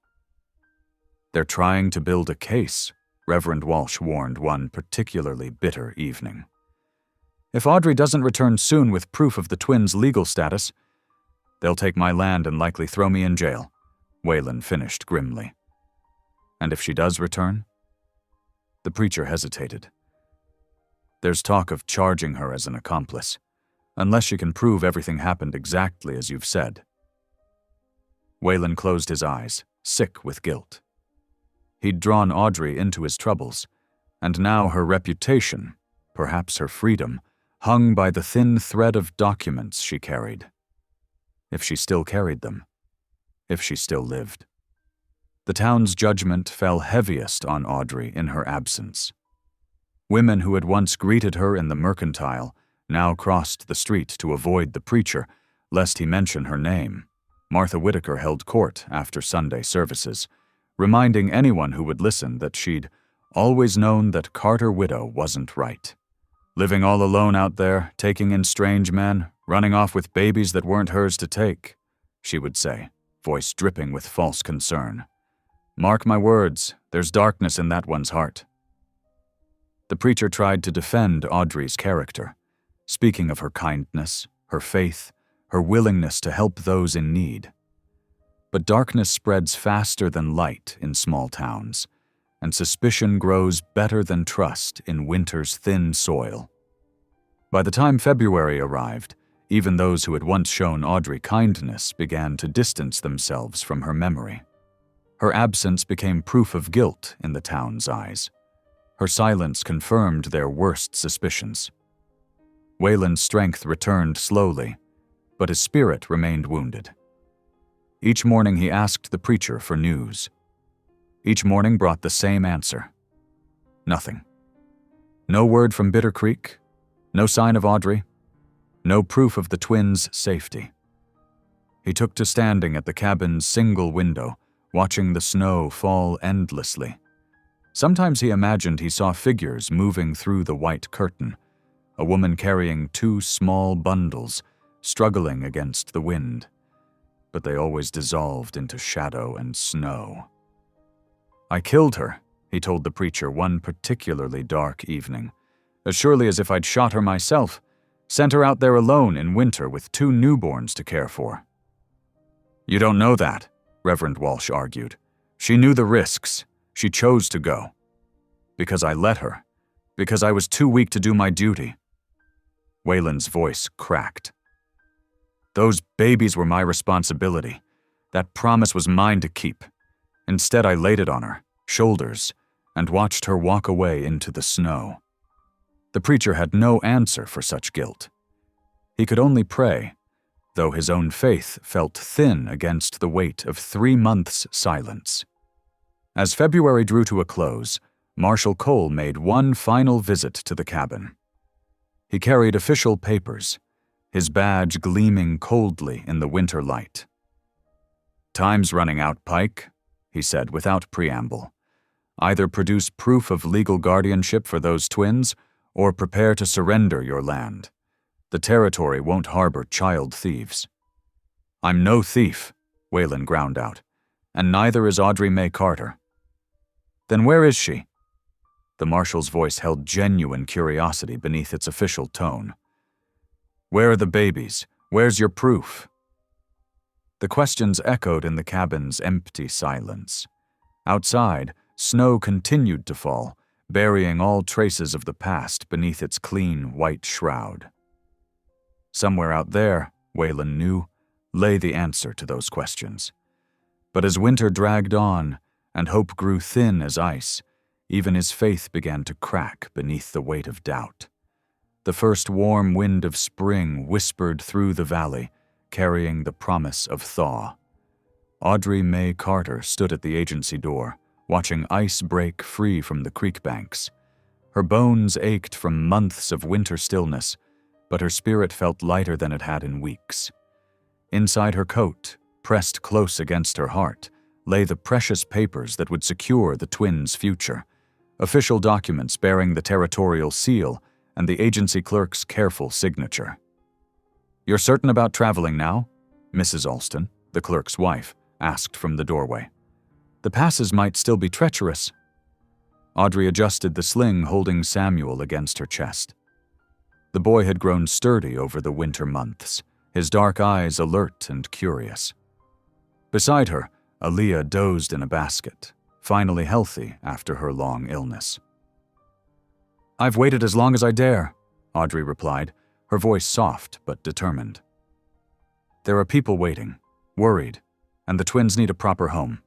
"They're trying to build a case," Reverend Walsh warned one particularly bitter evening. "If Audrey doesn't return soon with proof of the twins' legal status, they'll take my land and likely throw me in jail," Waylon finished grimly. "And if she does return?" The preacher hesitated. "There's talk of charging her as an accomplice, unless you can prove everything happened exactly as you've said." Waylon closed his eyes, sick with guilt. He'd drawn Audrey into his troubles, and now her reputation, perhaps her freedom, hung by the thin thread of documents she carried. If she still carried them. If she still lived. The town's judgment fell heaviest on Audrey in her absence. Women who had once greeted her in the mercantile now crossed the street to avoid the preacher, lest he mention her name. Martha Whitaker held court after Sunday services, reminding anyone who would listen that she'd always known that Carter widow wasn't right. Living all alone out there, taking in strange men, running off with babies that weren't hers to take, she would say, voice dripping with false concern. "Mark my words, there's darkness in that one's heart." The preacher tried to defend Audrey's character, speaking of her kindness, her faith, her willingness to help those in need. But darkness spreads faster than light in small towns, and suspicion grows better than trust in winter's thin soil. By the time February arrived, even those who had once shown Audrey kindness began to distance themselves from her memory. Her absence became proof of guilt in the town's eyes. Her silence confirmed their worst suspicions. Waylon's strength returned slowly, but his spirit remained wounded. Each morning he asked the preacher for news. Each morning brought the same answer. Nothing. No word from Bitter Creek, no sign of Audrey, no proof of the twins' safety. He took to standing at the cabin's single window, watching the snow fall endlessly. Sometimes he imagined he saw figures moving through the white curtain, a woman carrying 2 small bundles, struggling against the wind. But they always dissolved into shadow and snow. "I killed her," he told the preacher one particularly dark evening, "as surely as if I'd shot her myself, sent her out there alone in winter with 2 newborns to care for." "You don't know that," Reverend Walsh argued. "She knew the risks. She chose to go. Because I let her. Because I was too weak to do my duty." Waylon's voice cracked. "Those babies were my responsibility. That promise was mine to keep. Instead, I laid it on her shoulders and watched her walk away into the snow." The preacher had no answer for such guilt. He could only pray, though his own faith felt thin against the weight of 3 months' silence. As February drew to a close, Marshal Cole made one final visit to the cabin. He carried official papers, his badge gleaming coldly in the winter light. "Time's running out, Pike," he said without preamble. "Either produce proof of legal guardianship for those twins, or prepare to surrender your land. The territory won't harbor child thieves." "I'm no thief," Waylon ground out, "and neither is Audrey Mae Carter." "Then where is she?" The marshal's voice held genuine curiosity beneath its official tone. "Where are the babies? Where's your proof?" The questions echoed in the cabin's empty silence. Outside, snow continued to fall, burying all traces of the past beneath its clean, white shroud. Somewhere out there, Waylon knew, lay the answer to those questions. But as winter dragged on, and hope grew thin as ice, even his faith began to crack beneath the weight of doubt. The first warm wind of spring whispered through the valley, carrying the promise of thaw. Audrey Mae Carter stood at the agency door, watching ice break free from the creek banks. Her bones ached from months of winter stillness, but her spirit felt lighter than it had in weeks. Inside her coat, pressed close against her heart, lay the precious papers that would secure the twins' future, official documents bearing the territorial seal and the agency clerk's careful signature. "You're certain about traveling now?" Mrs. Alston, the clerk's wife, asked from the doorway. "The passes might still be treacherous." Audrey adjusted the sling holding Samuel against her chest. The boy had grown sturdy over the winter months, his dark eyes alert and curious. Beside her, Aaliyah dozed in a basket, finally healthy after her long illness. "I've waited as long as I dare," Audrey replied, her voice soft but determined. "There are people waiting, worried, and the twins need a proper home."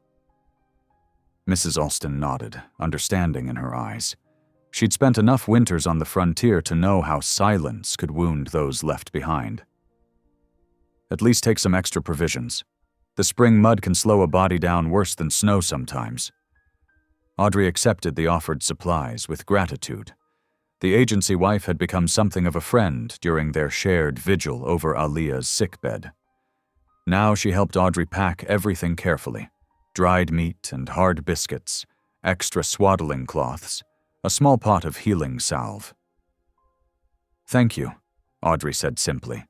Mrs. Alston nodded, understanding in her eyes. She'd spent enough winters on the frontier to know how silence could wound those left behind. "At least take some extra provisions. The spring mud can slow a body down worse than snow sometimes." Audrey accepted the offered supplies with gratitude. The agency wife had become something of a friend during their shared vigil over Aaliyah's sickbed. Now she helped Audrey pack everything carefully: dried meat and hard biscuits, extra swaddling cloths, a small pot of healing salve. "Thank you," Audrey said simply,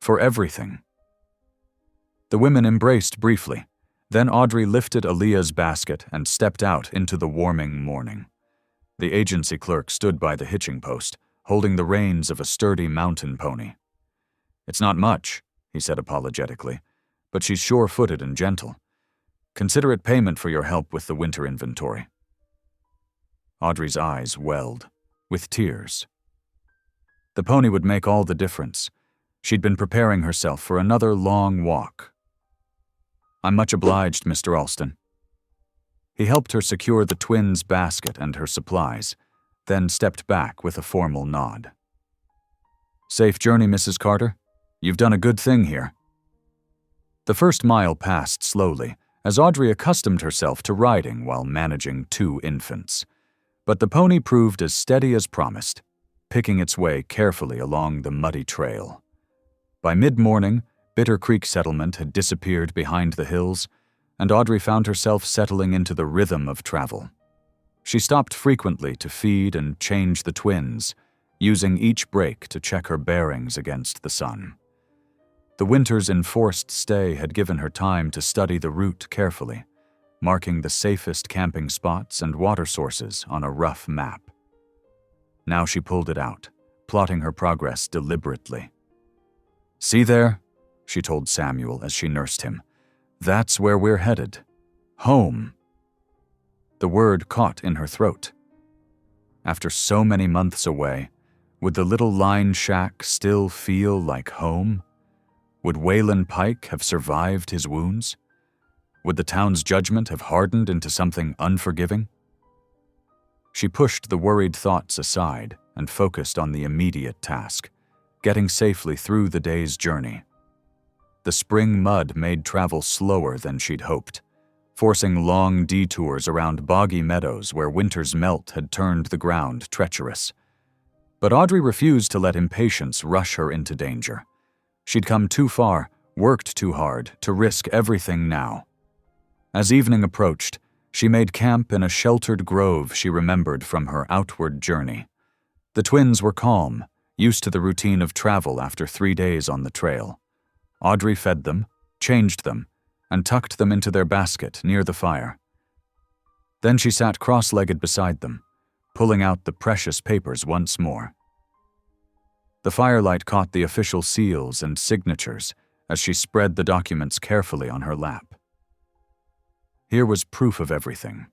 "for everything." The women embraced briefly. Then Audrey lifted Aaliyah's basket and stepped out into the warming morning. The agency clerk stood by the hitching post, holding the reins of a sturdy mountain pony. "It's not much," he said apologetically, "but she's sure-footed and gentle. Consider it payment for your help with the winter inventory." Audrey's eyes welled, with tears. The pony would make all the difference. She'd been preparing herself for another long walk. "I'm much obliged, Mr. Alston." He helped her secure the twins' basket and her supplies, then stepped back with a formal nod. "Safe journey, Mrs. Carter. You've done a good thing here." The first mile passed slowly, as Audrey accustomed herself to riding while managing 2 infants. But the pony proved as steady as promised, picking its way carefully along the muddy trail. By mid-morning, Bitter Creek settlement had disappeared behind the hills, and Audrey found herself settling into the rhythm of travel. She stopped frequently to feed and change the twins, using each break to check her bearings against the sun. The winter's enforced stay had given her time to study the route carefully, marking the safest camping spots and water sources on a rough map. Now she pulled it out, plotting her progress deliberately. "See there?" she told Samuel as she nursed him. "That's where we're headed. Home." The word caught in her throat. After so many months away, would the little line shack still feel like home? Would Waylon Pike have survived his wounds? Would the town's judgment have hardened into something unforgiving? She pushed the worried thoughts aside and focused on the immediate task, getting safely through the day's journey. The spring mud made travel slower than she'd hoped, forcing long detours around boggy meadows where winter's melt had turned the ground treacherous. But Audrey refused to let impatience rush her into danger. She'd come too far, worked too hard, to risk everything now. As evening approached, she made camp in a sheltered grove she remembered from her outward journey. The twins were calm, used to the routine of travel after 3 days on the trail. Audrey fed them, changed them, and tucked them into their basket near the fire. Then she sat cross-legged beside them, pulling out the precious papers once more. The firelight caught the official seals and signatures as she spread the documents carefully on her lap. Here was proof of everything: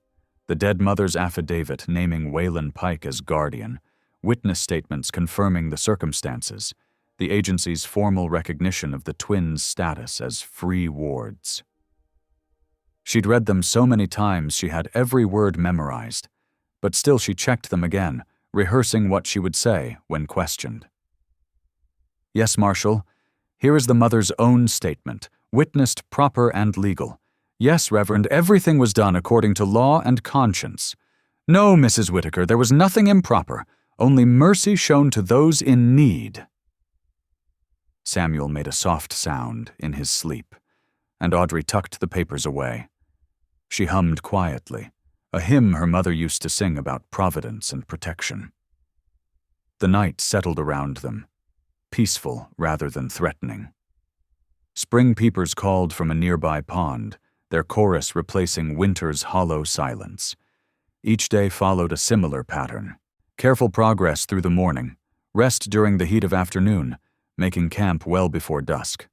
the dead mother's affidavit naming Waylon Pike as guardian, witness statements confirming the circumstances, the agency's formal recognition of the twins' status as free wards. She'd read them so many times she had every word memorized, but still she checked them again, rehearsing what she would say when questioned. "Yes, Marshal. Here is the mother's own statement, witnessed proper and legal. Yes, Reverend, everything was done according to law and conscience. No, Mrs. Whitaker, there was nothing improper, only mercy shown to those in need." Samuel made a soft sound in his sleep, and Audrey tucked the papers away. She hummed quietly, a hymn her mother used to sing about providence and protection. The night settled around them, peaceful rather than threatening. Spring peepers called from a nearby pond, their chorus replacing winter's hollow silence. Each day followed a similar pattern: careful progress through the morning, rest during the heat of afternoon, making camp well before dusk.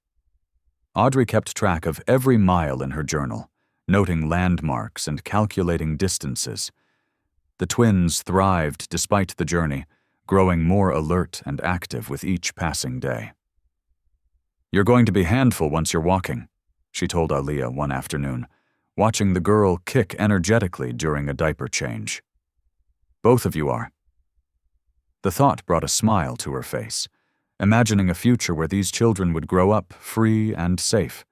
Audrey kept track of every mile in her journal, noting landmarks and calculating distances. The twins thrived despite the journey, growing more alert and active with each passing day. "You're going to be a handful once you're walking," she told Aliyah one afternoon, watching the girl kick energetically during a diaper change. "Both of you are." The thought brought a smile to her face, imagining a future where these children would grow up free and safe,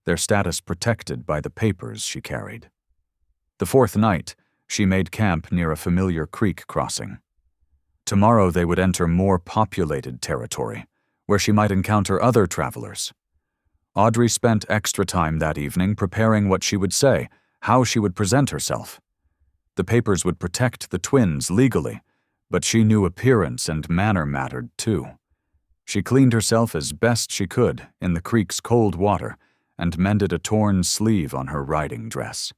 their status protected by the papers she carried. The fourth night, she made camp near a familiar creek crossing. Tomorrow they would enter more populated territory, where she might encounter other travelers. Audrey spent extra time that evening preparing what she would say, how she would present herself. The papers would protect the twins legally, but she knew appearance and manner mattered too. She cleaned herself as best she could in the creek's cold water and mended a torn sleeve on her riding dress.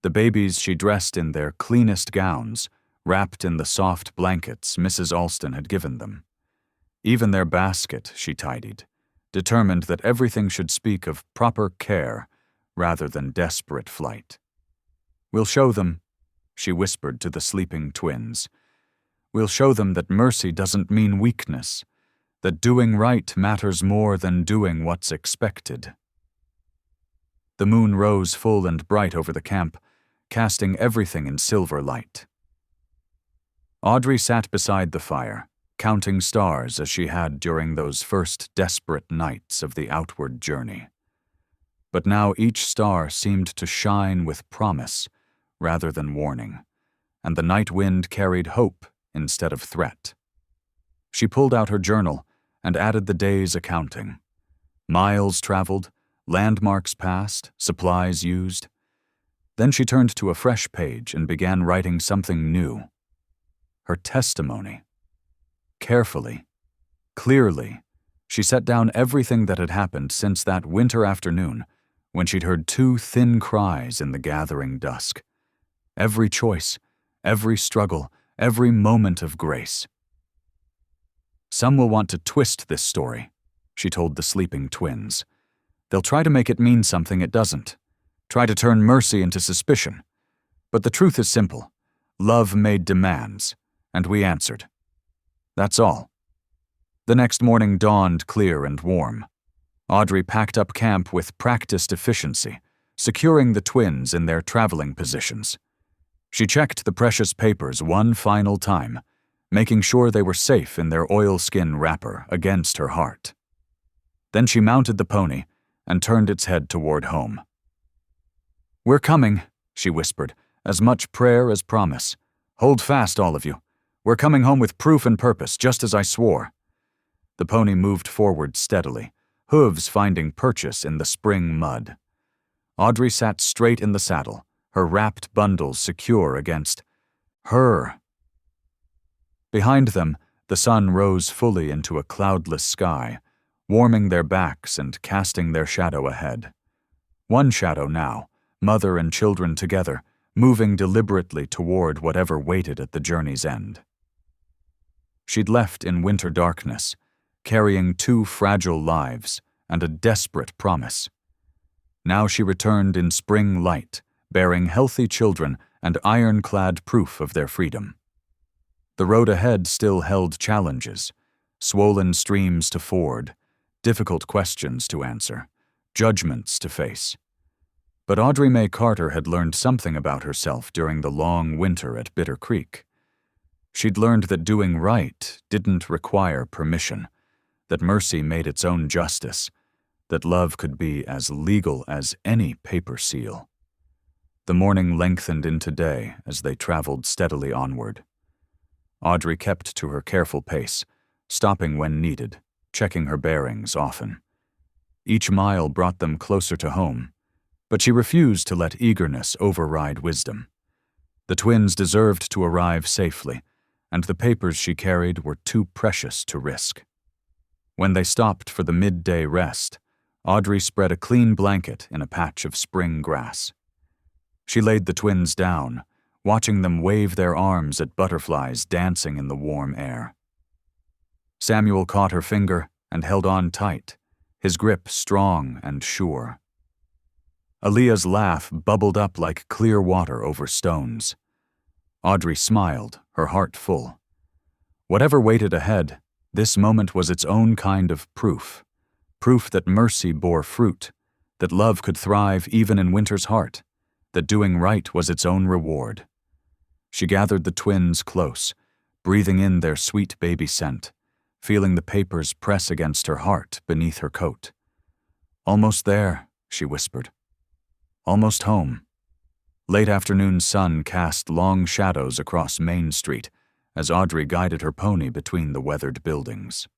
The babies she dressed in their cleanest gowns, wrapped in the soft blankets Mrs. Alston had given them. Even their basket she tidied, determined that everything should speak of proper care rather than desperate flight. "We'll show them," she whispered to the sleeping twins. "We'll show them that mercy doesn't mean weakness, that doing right matters more than doing what's expected." The moon rose full and bright over the camp, casting everything in silver light. Audrey sat beside the fire, counting stars as she had during those first desperate nights of the outward journey. But now each star seemed to shine with promise rather than warning, and the night wind carried hope instead of threat. She pulled out her journal and added the day's accounting. Miles traveled, landmarks passed, supplies used. Then she turned to a fresh page and began writing something new. Her testimony. Carefully, clearly, she set down everything that had happened since that winter afternoon when she'd heard two thin cries in the gathering dusk. Every choice, every struggle, every moment of grace. "Some will want to twist this story," she told the sleeping twins. "They'll try to make it mean something it doesn't, try to turn mercy into suspicion. But the truth is simple. Love made demands, and we answered. That's all." The next morning dawned clear and warm. Audrey packed up camp with practiced efficiency, securing the twins in their traveling positions. She checked the precious papers one final time, making sure they were safe in their oilskin wrapper against her heart. Then she mounted the pony and turned its head toward home. "We're coming," she whispered, as much prayer as promise. "Hold fast, all of you. We're coming home with proof and purpose, just as I swore." The pony moved forward steadily, hooves finding purchase in the spring mud. Audrey sat straight in the saddle, her wrapped bundles secure against her. Behind them, the sun rose fully into a cloudless sky, warming their backs and casting their shadow ahead. One shadow now, mother and children together, moving deliberately toward whatever waited at the journey's end. She'd left in winter darkness, carrying 2 fragile lives and a desperate promise. Now she returned in spring light, bearing healthy children and ironclad proof of their freedom. The road ahead still held challenges, swollen streams to ford, difficult questions to answer, judgments to face. But Audrey Mae Carter had learned something about herself during the long winter at Bitter Creek. She'd learned that doing right didn't require permission, that mercy made its own justice, that love could be as legal as any paper seal. The morning lengthened into day as they traveled steadily onward. Audrey kept to her careful pace, stopping when needed, checking her bearings often. Each mile brought them closer to home, but she refused to let eagerness override wisdom. The twins deserved to arrive safely, and the papers she carried were too precious to risk. When they stopped for the midday rest, Audrey spread a clean blanket in a patch of spring grass. She laid the twins down, watching them wave their arms at butterflies dancing in the warm air. Samuel caught her finger and held on tight, his grip strong and sure. Aaliyah's laugh bubbled up like clear water over stones. Audrey smiled, her heart full. Whatever waited ahead, this moment was its own kind of proof that mercy bore fruit, that love could thrive even in winter's heart, that doing right was its own reward. She gathered the twins close, breathing in their sweet baby scent, feeling the papers press against her heart beneath her coat. "Almost there," she whispered. "Almost home." Late afternoon sun cast long shadows across Main Street as Audrey guided her pony between the weathered buildings.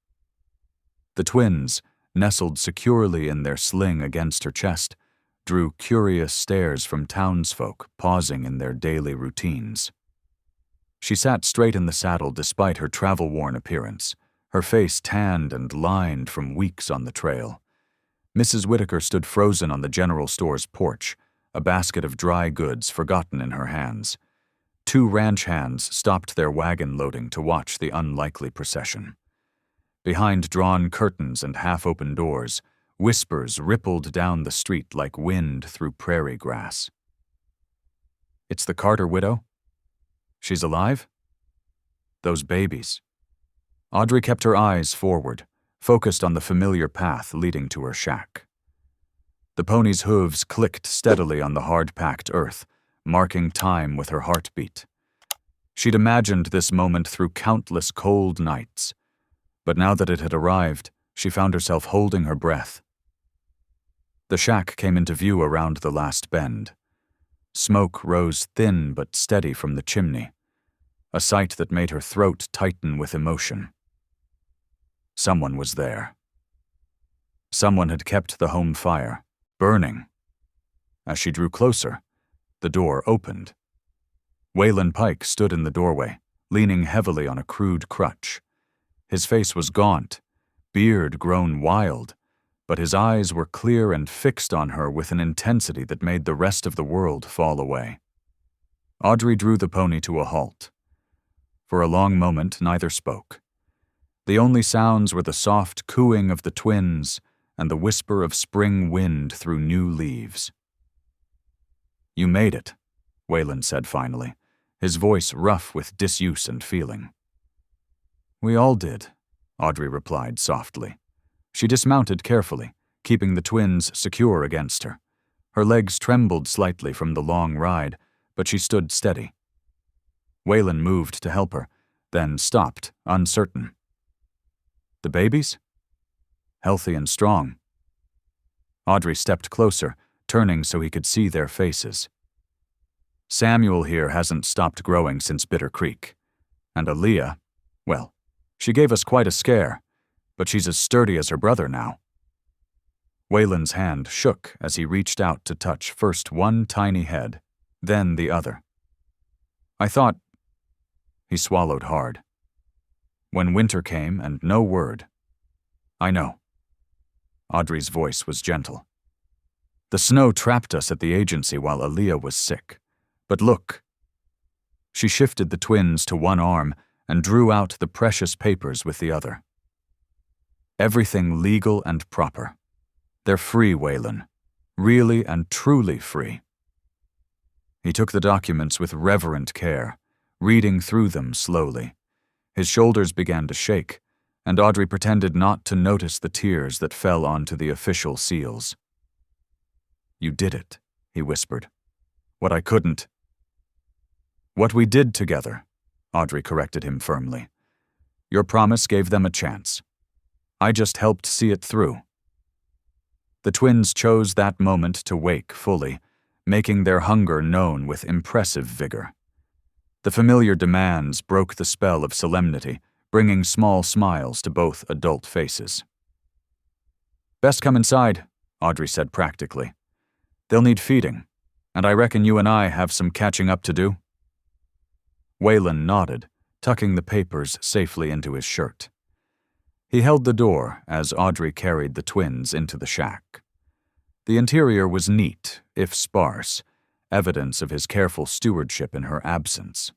The twins, nestled securely in their sling against her chest, drew curious stares from townsfolk pausing in their daily routines. She sat straight in the saddle despite her travel-worn appearance, her face tanned and lined from weeks on the trail. Mrs. Whitaker stood frozen on the general store's porch, a basket of dry goods forgotten in her hands. 2 ranch hands stopped their wagon loading to watch the unlikely procession. Behind drawn curtains and half-open doors, whispers rippled down the street like wind through prairie grass. "It's the Carter widow? She's alive? Those babies." Audrey kept her eyes forward, focused on the familiar path leading to her shack. The pony's hooves clicked steadily on the hard-packed earth, marking time with her heartbeat. She'd imagined this moment through countless cold nights, but now that it had arrived, she found herself holding her breath. The shack came into view around the last bend. Smoke rose thin but steady from the chimney, a sight that made her throat tighten with emotion. Someone was there. Someone had kept the home fire burning. As she drew closer, the door opened. Waylon Pike stood in the doorway, leaning heavily on a crude crutch. His face was gaunt, beard grown wild, but his eyes were clear and fixed on her with an intensity that made the rest of the world fall away. Audrey drew the pony to a halt. For a long moment, neither spoke. The only sounds were the soft cooing of the twins and the whisper of spring wind through new leaves. "You made it," Waylon said finally, his voice rough with disuse and feeling. "We all did," Audrey replied softly. She dismounted carefully, keeping the twins secure against her. Her legs trembled slightly from the long ride, but she stood steady. Waylon moved to help her, then stopped, uncertain. "The babies? Healthy and strong." Audrey stepped closer, turning so he could see their faces. "Samuel here hasn't stopped growing since Bitter Creek. And Aaliyah, well, she gave us quite a scare, but she's as sturdy as her brother now." Waylon's hand shook as he reached out to touch first one tiny head, then the other. "I thought—" He swallowed hard. "When winter came and no word." "I know." Audrey's voice was gentle. "The snow trapped us at the agency while Aaliyah was sick. But look. She shifted the twins to one arm and drew out the precious papers with the other. Everything legal and proper. They're free, Waylon. Really and truly free. He took the documents with reverent care, reading through them slowly. His shoulders began to shake, and Audrey pretended not to notice the tears that fell onto the official seals. "You did it," he whispered. "What I couldn't." "What we did together," Audrey corrected him firmly. "Your promise gave them a chance. I just helped see it through." The twins chose that moment to wake fully, making their hunger known with impressive vigor. The familiar demands broke the spell of solemnity, bringing small smiles to both adult faces. "Best come inside," Audrey said practically. "They'll need feeding, and I reckon you and I have some catching up to do." Waylon nodded, tucking the papers safely into his shirt. He held the door as Audrey carried the twins into the shack. The interior was neat, if sparse, evidence of his careful stewardship in her absence.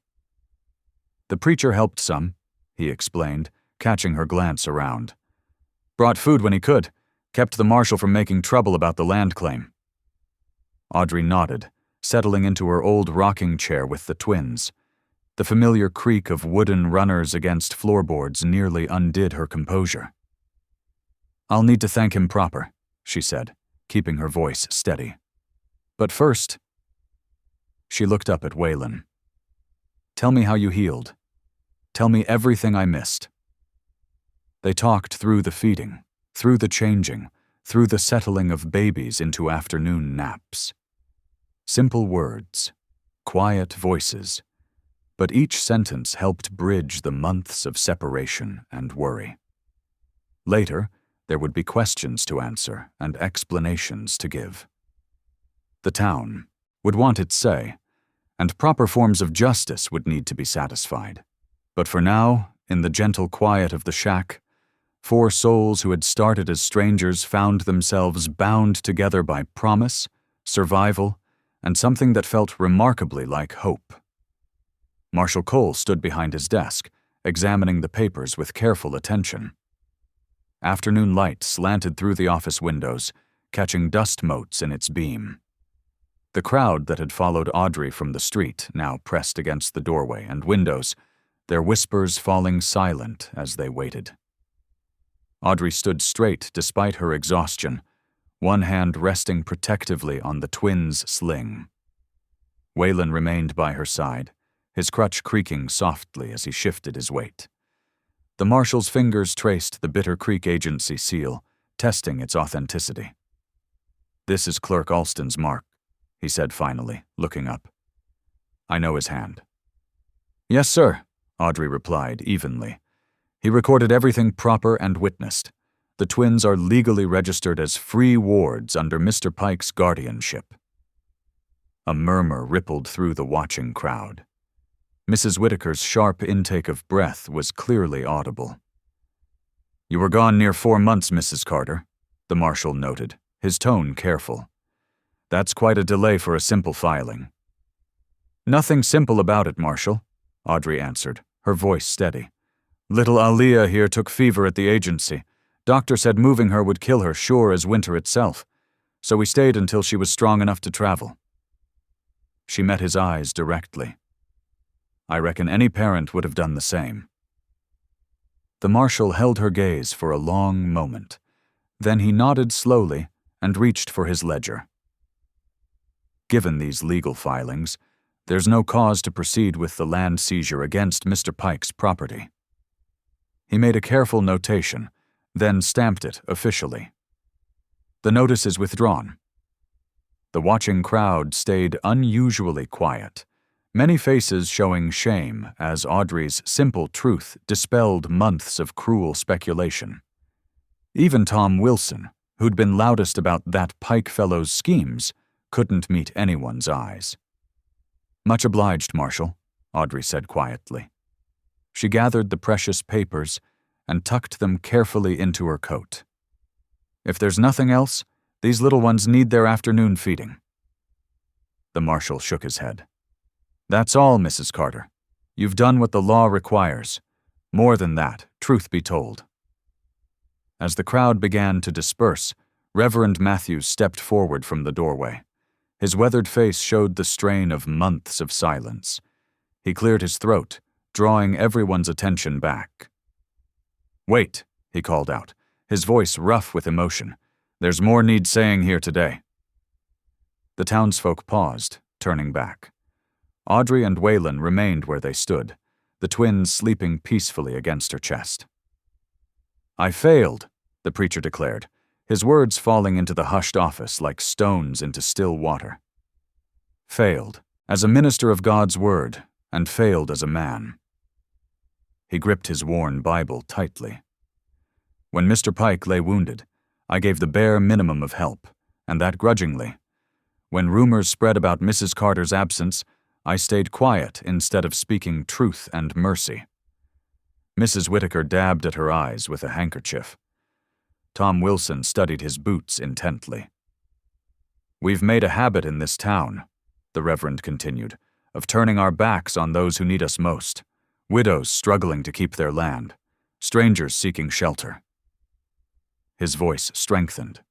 "The preacher helped some," he explained, catching her glance around. "Brought food when he could, kept the marshal from making trouble about the land claim." Audrey nodded, settling into her old rocking chair with the twins. The familiar creak of wooden runners against floorboards nearly undid her composure. "I'll need to thank him proper," she said, keeping her voice steady. "But first—" She looked up at Waylon. "Tell me how you healed. Tell me everything I missed." They talked through the feeding, through the changing, through the settling of babies into afternoon naps. Simple words, quiet voices, but each sentence helped bridge the months of separation and worry. Later, there would be questions to answer and explanations to give. The town would want its say, and proper forms of justice would need to be satisfied. But for now, in the gentle quiet of the shack, 4 souls who had started as strangers found themselves bound together by promise, survival, and something that felt remarkably like hope. Marshal Cole stood behind his desk, examining the papers with careful attention. Afternoon light slanted through the office windows, catching dust motes in its beam. The crowd that had followed Audrey from the street now pressed against the doorway and windows, their whispers falling silent as they waited. Audrey stood straight despite her exhaustion, one hand resting protectively on the twins' sling. Waylon remained by her side, his crutch creaking softly as he shifted his weight. The marshal's fingers traced the Bitter Creek Agency seal, testing its authenticity. "This is Clerk Alston's mark," he said finally, looking up. "I know his hand." "Yes, sir," Audrey replied evenly. "He recorded everything proper and witnessed. The twins are legally registered as free wards under Mr. Pike's guardianship." A murmur rippled through the watching crowd. Mrs. Whitaker's sharp intake of breath was clearly audible. "You were gone near 4 months, Mrs. Carter," the marshal noted, his tone careful. "That's quite a delay for a simple filing." "Nothing simple about it, Marshal," Audrey answered, her voice steady. "Little Aaliyah here took fever at the agency. Doctor said moving her would kill her sure as winter itself, so we stayed until she was strong enough to travel." She met his eyes directly. "I reckon any parent would have done the same." The marshal held her gaze for a long moment. Then he nodded slowly and reached for his ledger. "Given these legal filings, there's no cause to proceed with the land seizure against Mr. Pike's property." He made a careful notation, then stamped it officially. "The notice is withdrawn." The watching crowd stayed unusually quiet, many faces showing shame as Audrey's simple truth dispelled months of cruel speculation. Even Tom Wilson, who'd been loudest about that Pike fellow's schemes, couldn't meet anyone's eyes. "Much obliged, Marshal," Audrey said quietly. She gathered the precious papers and tucked them carefully into her coat. "If there's nothing else, these little ones need their afternoon feeding." The marshal shook his head. That's all, Mrs. Carter. You've done what the law requires. More than that, truth be told. As the crowd began to disperse, Reverend Matthews stepped forward from the doorway. His weathered face showed the strain of months of silence. He cleared his throat, drawing everyone's attention back. "Wait," he called out, his voice rough with emotion. "There's more needs saying here today." The townsfolk paused, turning back. Audrey and Waylon remained where they stood, the twins sleeping peacefully against her chest. "I failed," the preacher declared, his words falling into the hushed office like stones into still water. "Failed, as a minister of God's word, and failed as a man." He gripped his worn Bible tightly. "When Mr. Pike lay wounded, I gave the bare minimum of help, and that grudgingly. When rumors spread about Mrs. Carter's absence, I stayed quiet instead of speaking truth and mercy." Mrs. Whitaker dabbed at her eyes with a handkerchief. Tom Wilson studied his boots intently. "We've made a habit in this town," the Reverend continued, "of turning our backs on those who need us most. Widows struggling to keep their land, strangers seeking shelter." His voice strengthened.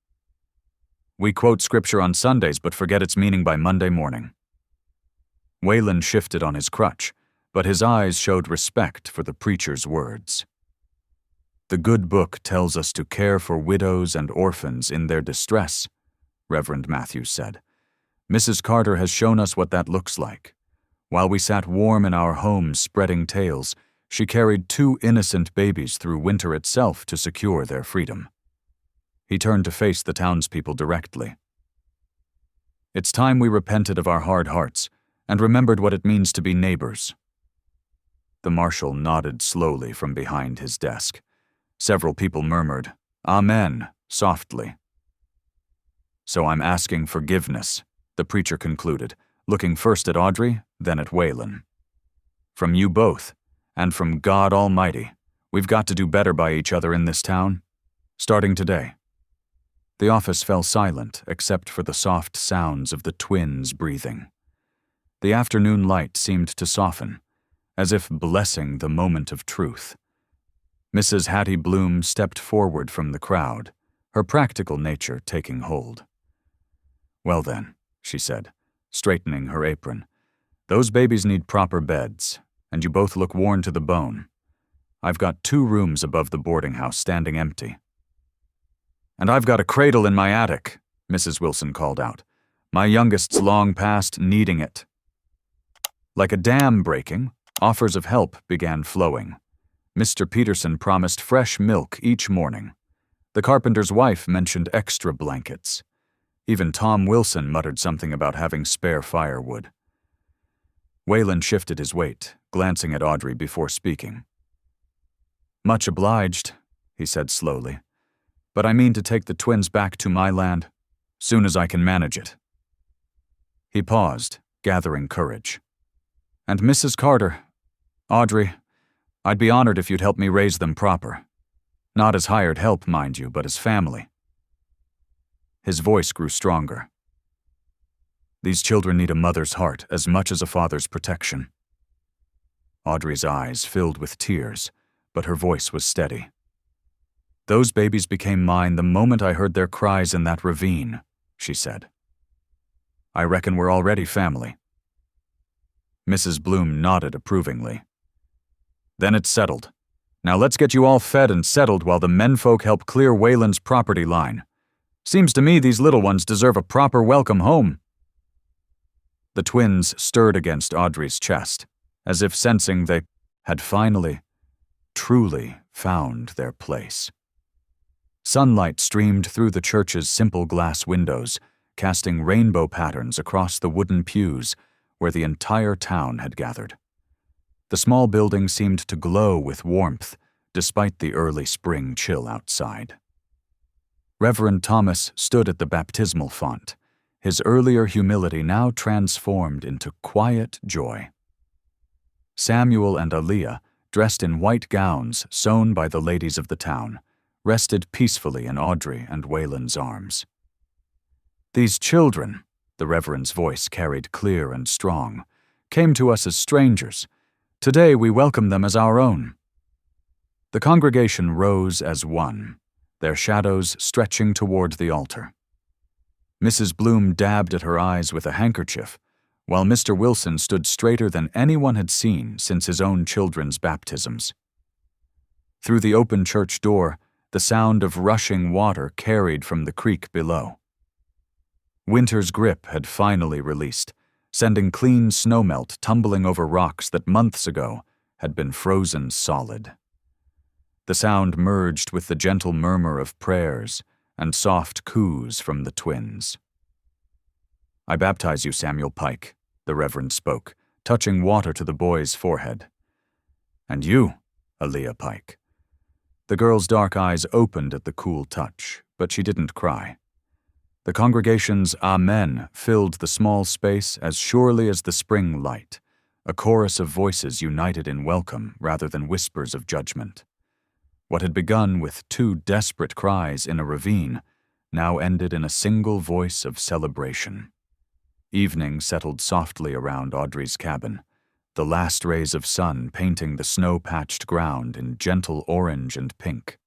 "We quote scripture on Sundays but forget its meaning by Monday morning." Waylon shifted on his crutch, but his eyes showed respect for the preacher's words. "The good book tells us to care for widows and orphans in their distress," Reverend Matthews said. "Mrs. Carter has shown us what that looks like. While we sat warm in our homes spreading tales, she carried 2 innocent babies through winter itself to secure their freedom." He turned to face the townspeople directly. "It's time we repented of our hard hearts and remembered what it means to be neighbors." The marshal nodded slowly from behind his desk. Several people murmured, "Amen," softly. "So I'm asking forgiveness," the preacher concluded, looking first at Audrey, then at Waylon. "From you both, and from God Almighty, we've got to do better by each other in this town, starting today." The office fell silent except for the soft sounds of the twins breathing. The afternoon light seemed to soften, as if blessing the moment of truth. Mrs. Hattie Bloom stepped forward from the crowd, her practical nature taking hold. "Well then," she said, straightening her apron, "those babies need proper beds, and you both look worn to the bone. I've got 2 rooms above the boarding house standing empty." "And I've got a cradle in my attic," Mrs. Wilson called out. "My youngest's long past needing it." Like a dam breaking, offers of help began flowing. Mr. Peterson promised fresh milk each morning. The carpenter's wife mentioned extra blankets. Even Tom Wilson muttered something about having spare firewood. Waylon shifted his weight, glancing at Audrey before speaking. "Much obliged," he said slowly, "but I mean to take the twins back to my land, soon as I can manage it." He paused, gathering courage. "And Mrs. Carter, Audrey, I'd be honored if you'd help me raise them proper. Not as hired help, mind you, but as family." His voice grew stronger. "These children need a mother's heart as much as a father's protection." Audrey's eyes filled with tears, but her voice was steady. "Those babies became mine the moment I heard their cries in that ravine," she said. "I reckon we're already family." Mrs. Bloom nodded approvingly. "Then it's settled. Now let's get you all fed and settled while the menfolk help clear Waylon's property line. Seems to me these little ones deserve a proper welcome home." The twins stirred against Audrey's chest, as if sensing they had finally, truly found their place. Sunlight streamed through the church's simple glass windows, casting rainbow patterns across the wooden pews where the entire town had gathered. The small building seemed to glow with warmth, despite the early spring chill outside. Reverend Thomas stood at the baptismal font, his earlier humility now transformed into quiet joy. Samuel and Aaliyah, dressed in white gowns sewn by the ladies of the town, rested peacefully in Audrey and Waylon's arms. "These children," the Reverend's voice carried clear and strong, came to us as strangers. Today we welcome them as our own." The congregation rose as one, their shadows stretching toward the altar. Mrs. Bloom dabbed at her eyes with a handkerchief, while Mr. Wilson stood straighter than anyone had seen since his own children's baptisms. Through the open church door, the sound of rushing water carried from the creek below. Winter's grip had finally released, sending clean snowmelt tumbling over rocks that months ago had been frozen solid. The sound merged with the gentle murmur of prayers and soft coos from the twins. "I baptize you, Samuel Pike," the Reverend spoke, touching water to the boy's forehead. "And you, Aaliyah Pike." The girl's dark eyes opened at the cool touch, but she didn't cry. The congregation's Amen filled the small space as surely as the spring light, a chorus of voices united in welcome rather than whispers of judgment. What had begun with two desperate cries in a ravine now ended in a single voice of celebration. Evening settled softly around Audrey's cabin, the last rays of sun painting the snow-patched ground in gentle orange and pink.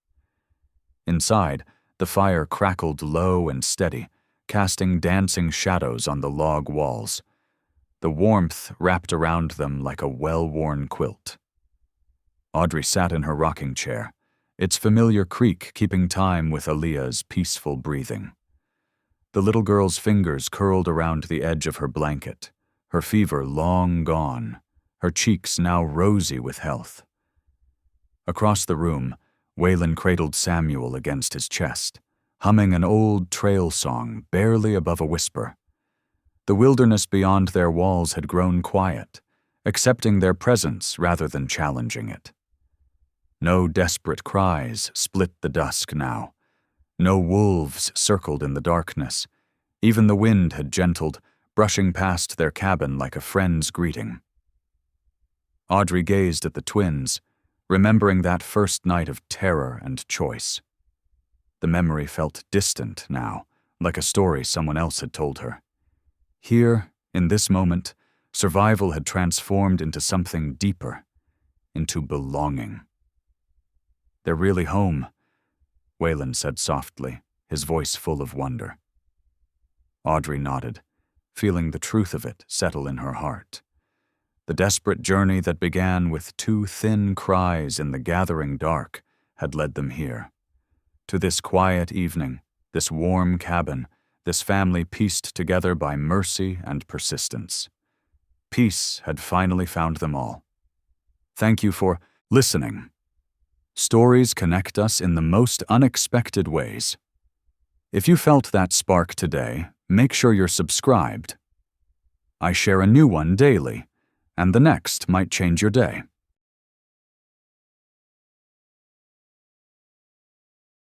Inside, the fire crackled low and steady, casting dancing shadows on the log walls. The warmth wrapped around them like a well-worn quilt. Audrey sat in her rocking chair, its familiar creak keeping time with Aaliyah's peaceful breathing. The little girl's fingers curled around the edge of her blanket, her fever long gone, her cheeks now rosy with health. Across the room, Waylon cradled Samuel against his chest, humming an old trail song barely above a whisper. The wilderness beyond their walls had grown quiet, accepting their presence rather than challenging it. No desperate cries split the dusk now. No wolves circled in the darkness. Even the wind had gentled, brushing past their cabin like a friend's greeting. Audrey gazed at the twins, remembering that first night of terror and choice. The memory felt distant now, like a story someone else had told her. Here, in this moment, survival had transformed into something deeper, into belonging. "They're really home," Waylon said softly, his voice full of wonder. Audrey nodded, feeling the truth of it settle in her heart. The desperate journey that began with two thin cries in the gathering dark had led them here. To this quiet evening, this warm cabin, this family pieced together by mercy and persistence. Peace had finally found them all. Thank you for listening. Stories connect us in the most unexpected ways. If you felt that spark today, make sure you're subscribed. I share a new one daily, and the next might change your day.